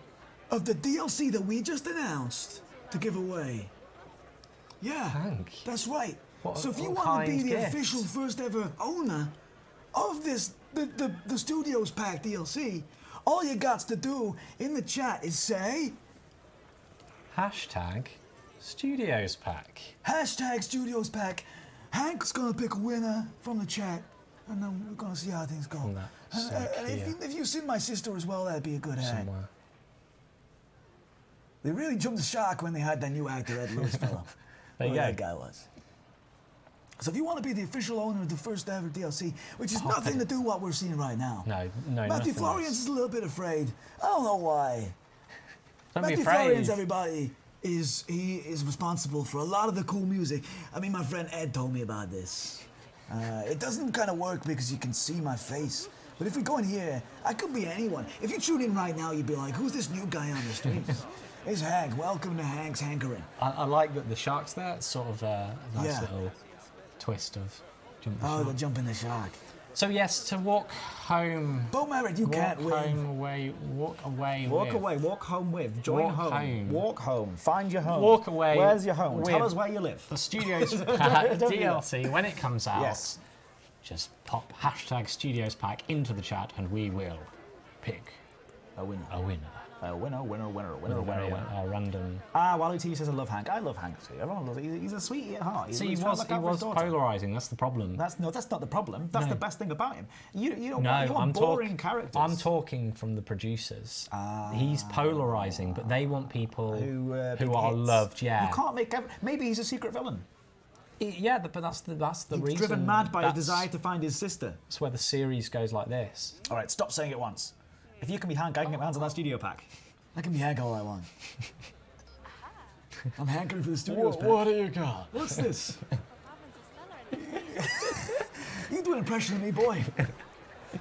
[SPEAKER 4] of the DLC that we just announced to give away. Yeah,
[SPEAKER 2] Hank?
[SPEAKER 4] that's right.
[SPEAKER 2] What-
[SPEAKER 4] So if you
[SPEAKER 2] what
[SPEAKER 4] want to be
[SPEAKER 2] kind
[SPEAKER 4] the
[SPEAKER 2] gift?
[SPEAKER 4] official first ever owner of this, the Studios Pack DLC, all you got to do in the chat is say
[SPEAKER 2] Hashtag Studios Pack.
[SPEAKER 4] hashtag Studios Pack. Hank's gonna pick a winner from the chat, and then we're gonna see how things go.
[SPEAKER 2] And that
[SPEAKER 4] And,
[SPEAKER 2] sack
[SPEAKER 4] and
[SPEAKER 2] here.
[SPEAKER 4] if you've seen my sister as well, that'd be a good ad.
[SPEAKER 2] Somewhere.
[SPEAKER 4] They really jumped the shark when they had that new actor, Ed Lewis fellow.
[SPEAKER 2] There you
[SPEAKER 4] Whoever
[SPEAKER 2] go.
[SPEAKER 4] that guy was. So if you want to be the official owner of the first ever DLC, which is nothing to do with what we're seeing right now.
[SPEAKER 2] No,
[SPEAKER 4] Matthew
[SPEAKER 2] nothing
[SPEAKER 4] Florians
[SPEAKER 2] else.
[SPEAKER 4] is a little bit afraid. I don't know why.
[SPEAKER 2] Don't be
[SPEAKER 4] Matthew
[SPEAKER 2] afraid.
[SPEAKER 4] Florians, everybody, is responsible for a lot of the cool music. I mean, my friend Ed told me about this. It doesn't kind of work because you can see my face. But if we go in here, I could be anyone. If you tune in right now, you'd be like, who's this new guy on the streets? It's Hank. Welcome to Hank's Hankering.
[SPEAKER 2] I like that the shark's there. It's sort of a nice
[SPEAKER 4] Yeah.
[SPEAKER 2] little twist of jump the
[SPEAKER 4] Oh,
[SPEAKER 2] shark.
[SPEAKER 4] the jump in the shark.
[SPEAKER 2] So yes, to walk home.
[SPEAKER 4] Bo Merritt, you
[SPEAKER 2] Walk
[SPEAKER 4] can't win.
[SPEAKER 2] home away. Walk away.
[SPEAKER 4] Walk
[SPEAKER 2] with.
[SPEAKER 4] away, walk home with, join
[SPEAKER 2] Walk
[SPEAKER 4] home.
[SPEAKER 2] home.
[SPEAKER 4] Walk home, find your home.
[SPEAKER 2] Walk away
[SPEAKER 4] Where's your home? Tell
[SPEAKER 2] with
[SPEAKER 4] us where you live.
[SPEAKER 2] The Studios Pack
[SPEAKER 4] Don't do
[SPEAKER 2] DLC when it comes out.
[SPEAKER 4] Yes.
[SPEAKER 2] Just pop hashtag Studios Pack into the chat and we will pick
[SPEAKER 4] A winner.
[SPEAKER 2] a winner.
[SPEAKER 4] A winner, winner, winner,
[SPEAKER 2] With
[SPEAKER 4] winner,
[SPEAKER 2] a
[SPEAKER 4] winner,
[SPEAKER 2] very
[SPEAKER 4] winner.
[SPEAKER 2] random.
[SPEAKER 4] Wallow T says I love Hank. I love Hank too. Everyone loves him. He's a sweetie at heart.
[SPEAKER 2] See, he
[SPEAKER 4] he's trying to
[SPEAKER 2] was
[SPEAKER 4] look out for his daughter.
[SPEAKER 2] polarizing. That's the problem.
[SPEAKER 4] That's not the problem. That's
[SPEAKER 2] No.
[SPEAKER 4] the best thing about him. You don't
[SPEAKER 2] No,
[SPEAKER 4] want
[SPEAKER 2] I'm
[SPEAKER 4] boring characters.
[SPEAKER 2] I'm talking from the producers. He's polarizing, but they want people
[SPEAKER 4] who
[SPEAKER 2] are
[SPEAKER 4] big hits.
[SPEAKER 2] loved. Yeah,
[SPEAKER 4] You can't make maybe he's a secret villain.
[SPEAKER 2] Yeah, but that's the
[SPEAKER 4] He's
[SPEAKER 2] reason.
[SPEAKER 4] driven mad by his
[SPEAKER 2] That's-
[SPEAKER 4] desire to find his sister.
[SPEAKER 2] That's where the series goes like this.
[SPEAKER 4] All right, stop saying it once. If you can be Hank, I can get my hands on that studio pack. I can be Hank all I want. I'm hankering for the studios pack.
[SPEAKER 2] do you got?
[SPEAKER 4] What's this? You do an impression of me, boy.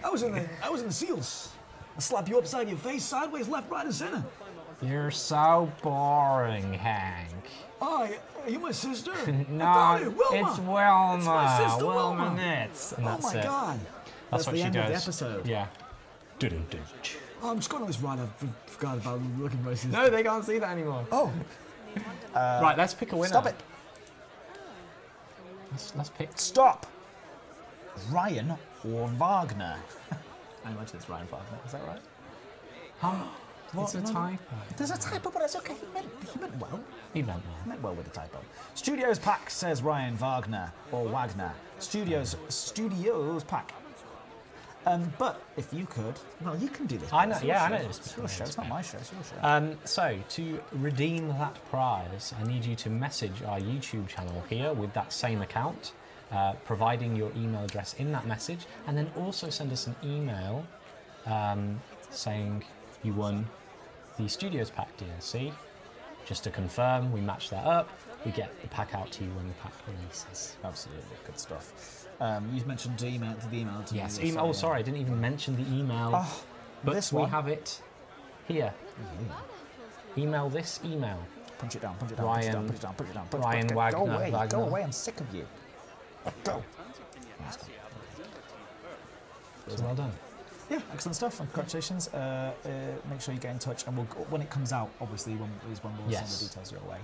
[SPEAKER 4] I was in the SEALs. I slap you upside your face, sideways, left, right, and center.
[SPEAKER 2] You're so boring, Hank.
[SPEAKER 4] Oh, are you my sister? I
[SPEAKER 2] No,
[SPEAKER 4] found it. Wilma.
[SPEAKER 2] it's Wilma.
[SPEAKER 4] It's my sister,
[SPEAKER 2] Wilma
[SPEAKER 4] Wilma.
[SPEAKER 2] Nitz. And
[SPEAKER 4] Oh
[SPEAKER 2] that's
[SPEAKER 4] my
[SPEAKER 2] it.
[SPEAKER 4] God.
[SPEAKER 2] That's what
[SPEAKER 4] the
[SPEAKER 2] she
[SPEAKER 4] end
[SPEAKER 2] does.
[SPEAKER 4] of the episode.
[SPEAKER 2] Yeah.
[SPEAKER 4] Oh, I'm just going on this ride. I forgot about looking at my sister.
[SPEAKER 2] No, they can't see that anymore.
[SPEAKER 4] Oh,
[SPEAKER 2] Right, let's pick a winner.
[SPEAKER 4] stop it.
[SPEAKER 2] Let's pick.
[SPEAKER 4] Stop. Ryan or Wagner? I imagine it's Ryan Wagner. Is that right?
[SPEAKER 2] It's a typo.
[SPEAKER 4] There's a typo, but it's okay. He meant well.
[SPEAKER 2] He meant well.
[SPEAKER 4] Meant well with the typo. Studios Pack says Ryan Wagner or Wagner. Studios Pack. But if you could, well, you can do this.
[SPEAKER 2] I know.
[SPEAKER 4] It's your
[SPEAKER 2] Yeah, I
[SPEAKER 4] show.
[SPEAKER 2] know.
[SPEAKER 4] It's your show. It's not my show. It's your show.
[SPEAKER 2] So, to redeem that prize, I need you to message our YouTube channel here with that same account, providing your email address in that message, and then also send us an email saying you won the Studios Pack DLC. Just to confirm, we match that up, we get the pack out to you when the pack releases.
[SPEAKER 4] Absolutely, good stuff. You mentioned the email to
[SPEAKER 2] Yes,
[SPEAKER 4] me.
[SPEAKER 2] email. Oh, sorry, I didn't even mention the email.
[SPEAKER 4] Oh,
[SPEAKER 2] but
[SPEAKER 4] this
[SPEAKER 2] we
[SPEAKER 4] one.
[SPEAKER 2] have it here. Email this email.
[SPEAKER 4] Punch it down, punch it down, punch it down,
[SPEAKER 2] Ryan-
[SPEAKER 4] punch it down, punch it down. Punch,
[SPEAKER 2] Ryan
[SPEAKER 4] punch,
[SPEAKER 2] Wagner,
[SPEAKER 4] Go away,
[SPEAKER 2] Wagner.
[SPEAKER 4] go away, I'm sick of you. Go.
[SPEAKER 2] So well done.
[SPEAKER 4] Yeah, excellent stuff. And congratulations. Make sure you get in touch, and when it comes out, obviously, when we'll
[SPEAKER 2] Yes.
[SPEAKER 4] send the details your way.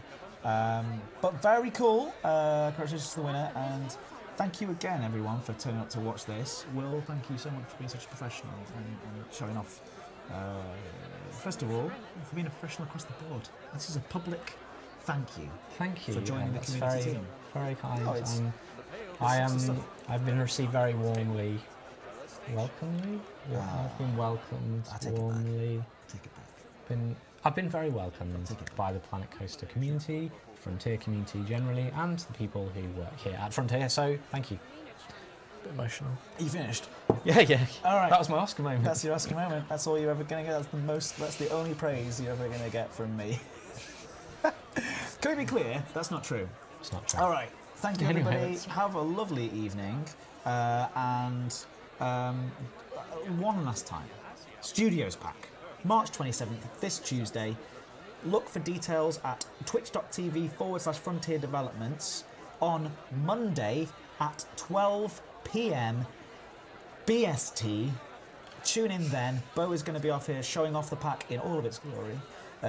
[SPEAKER 4] But very cool. Congratulations to the winner, and thank you again, everyone, for turning up to watch this. Will, thank you so much for being such a professional and showing off. First of all, for being a professional across the board. This is a public thank you.
[SPEAKER 2] Thank you
[SPEAKER 4] For joining the
[SPEAKER 2] that's
[SPEAKER 4] community
[SPEAKER 2] very,
[SPEAKER 4] team.
[SPEAKER 2] very kind.
[SPEAKER 4] No, it's-
[SPEAKER 2] I
[SPEAKER 4] it's
[SPEAKER 2] am.
[SPEAKER 4] stuff.
[SPEAKER 2] I've been received very warmly. Welcomely?
[SPEAKER 4] Ah.
[SPEAKER 2] I've been welcomed
[SPEAKER 4] I take it back.
[SPEAKER 2] warmly.
[SPEAKER 4] Take it back.
[SPEAKER 2] Been. I've been very welcomed by the Planet Coaster community, Frontier community generally, and the people who work here at Frontier, so thank you. A bit emotional.
[SPEAKER 4] Are you finished?
[SPEAKER 2] Yeah.
[SPEAKER 4] All right.
[SPEAKER 2] That was my Oscar moment.
[SPEAKER 4] That's your Oscar moment. That's all you're ever going to get. That's the only praise you're ever going to get from me. Can we be clear? That's not true.
[SPEAKER 2] It's not true.
[SPEAKER 4] All right. Thank you,
[SPEAKER 2] Anyway,
[SPEAKER 4] everybody.
[SPEAKER 2] let's-
[SPEAKER 4] Have a lovely evening. And one last time. Studios Pack, March 27th, this Tuesday. Look for details at twitch.tv/Frontier Developments on Monday at 12 p.m. BST. Tune in then. Bo is going to be off here showing off the pack in all of its glory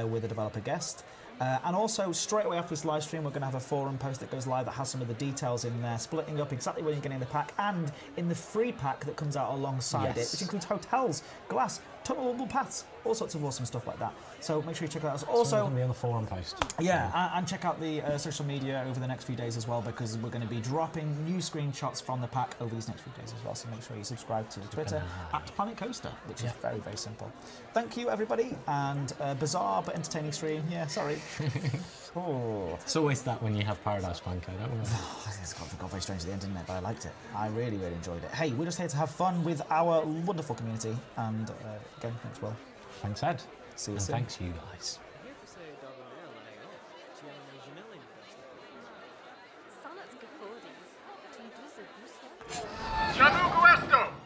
[SPEAKER 4] with a developer guest. And also, straight away after this live stream, we're going to have a forum post that goes live that has some of the details in there, splitting up exactly when you're getting the pack and in the free pack that comes out alongside it,
[SPEAKER 2] Yes.
[SPEAKER 4] which includes hotels, glass, tunnelable paths, all sorts of awesome stuff like that. So make sure you check it out.
[SPEAKER 2] So
[SPEAKER 4] Also,
[SPEAKER 2] it'll be on the forum post.
[SPEAKER 4] yeah, and check out the social media over the next few days as well, because we're going to be dropping new screenshots from the pack over these next few days as well. So make sure you subscribe to the Twitter at Planet Coaster, which is very, very simple. Thank you, everybody, and bizarre but entertaining stream. Yeah, sorry. Oh,
[SPEAKER 2] It's always that when you have Paradise Blanco, don't we?
[SPEAKER 4] it got very strange at the end, didn't it? But I liked it. I really, really enjoyed it. Hey, we're just here to have fun with our wonderful community, and again, thanks, Will.
[SPEAKER 2] Thanks, Ed.
[SPEAKER 4] See you
[SPEAKER 2] And
[SPEAKER 4] soon.
[SPEAKER 2] thanks, you guys.
[SPEAKER 5] Shanuku Esto!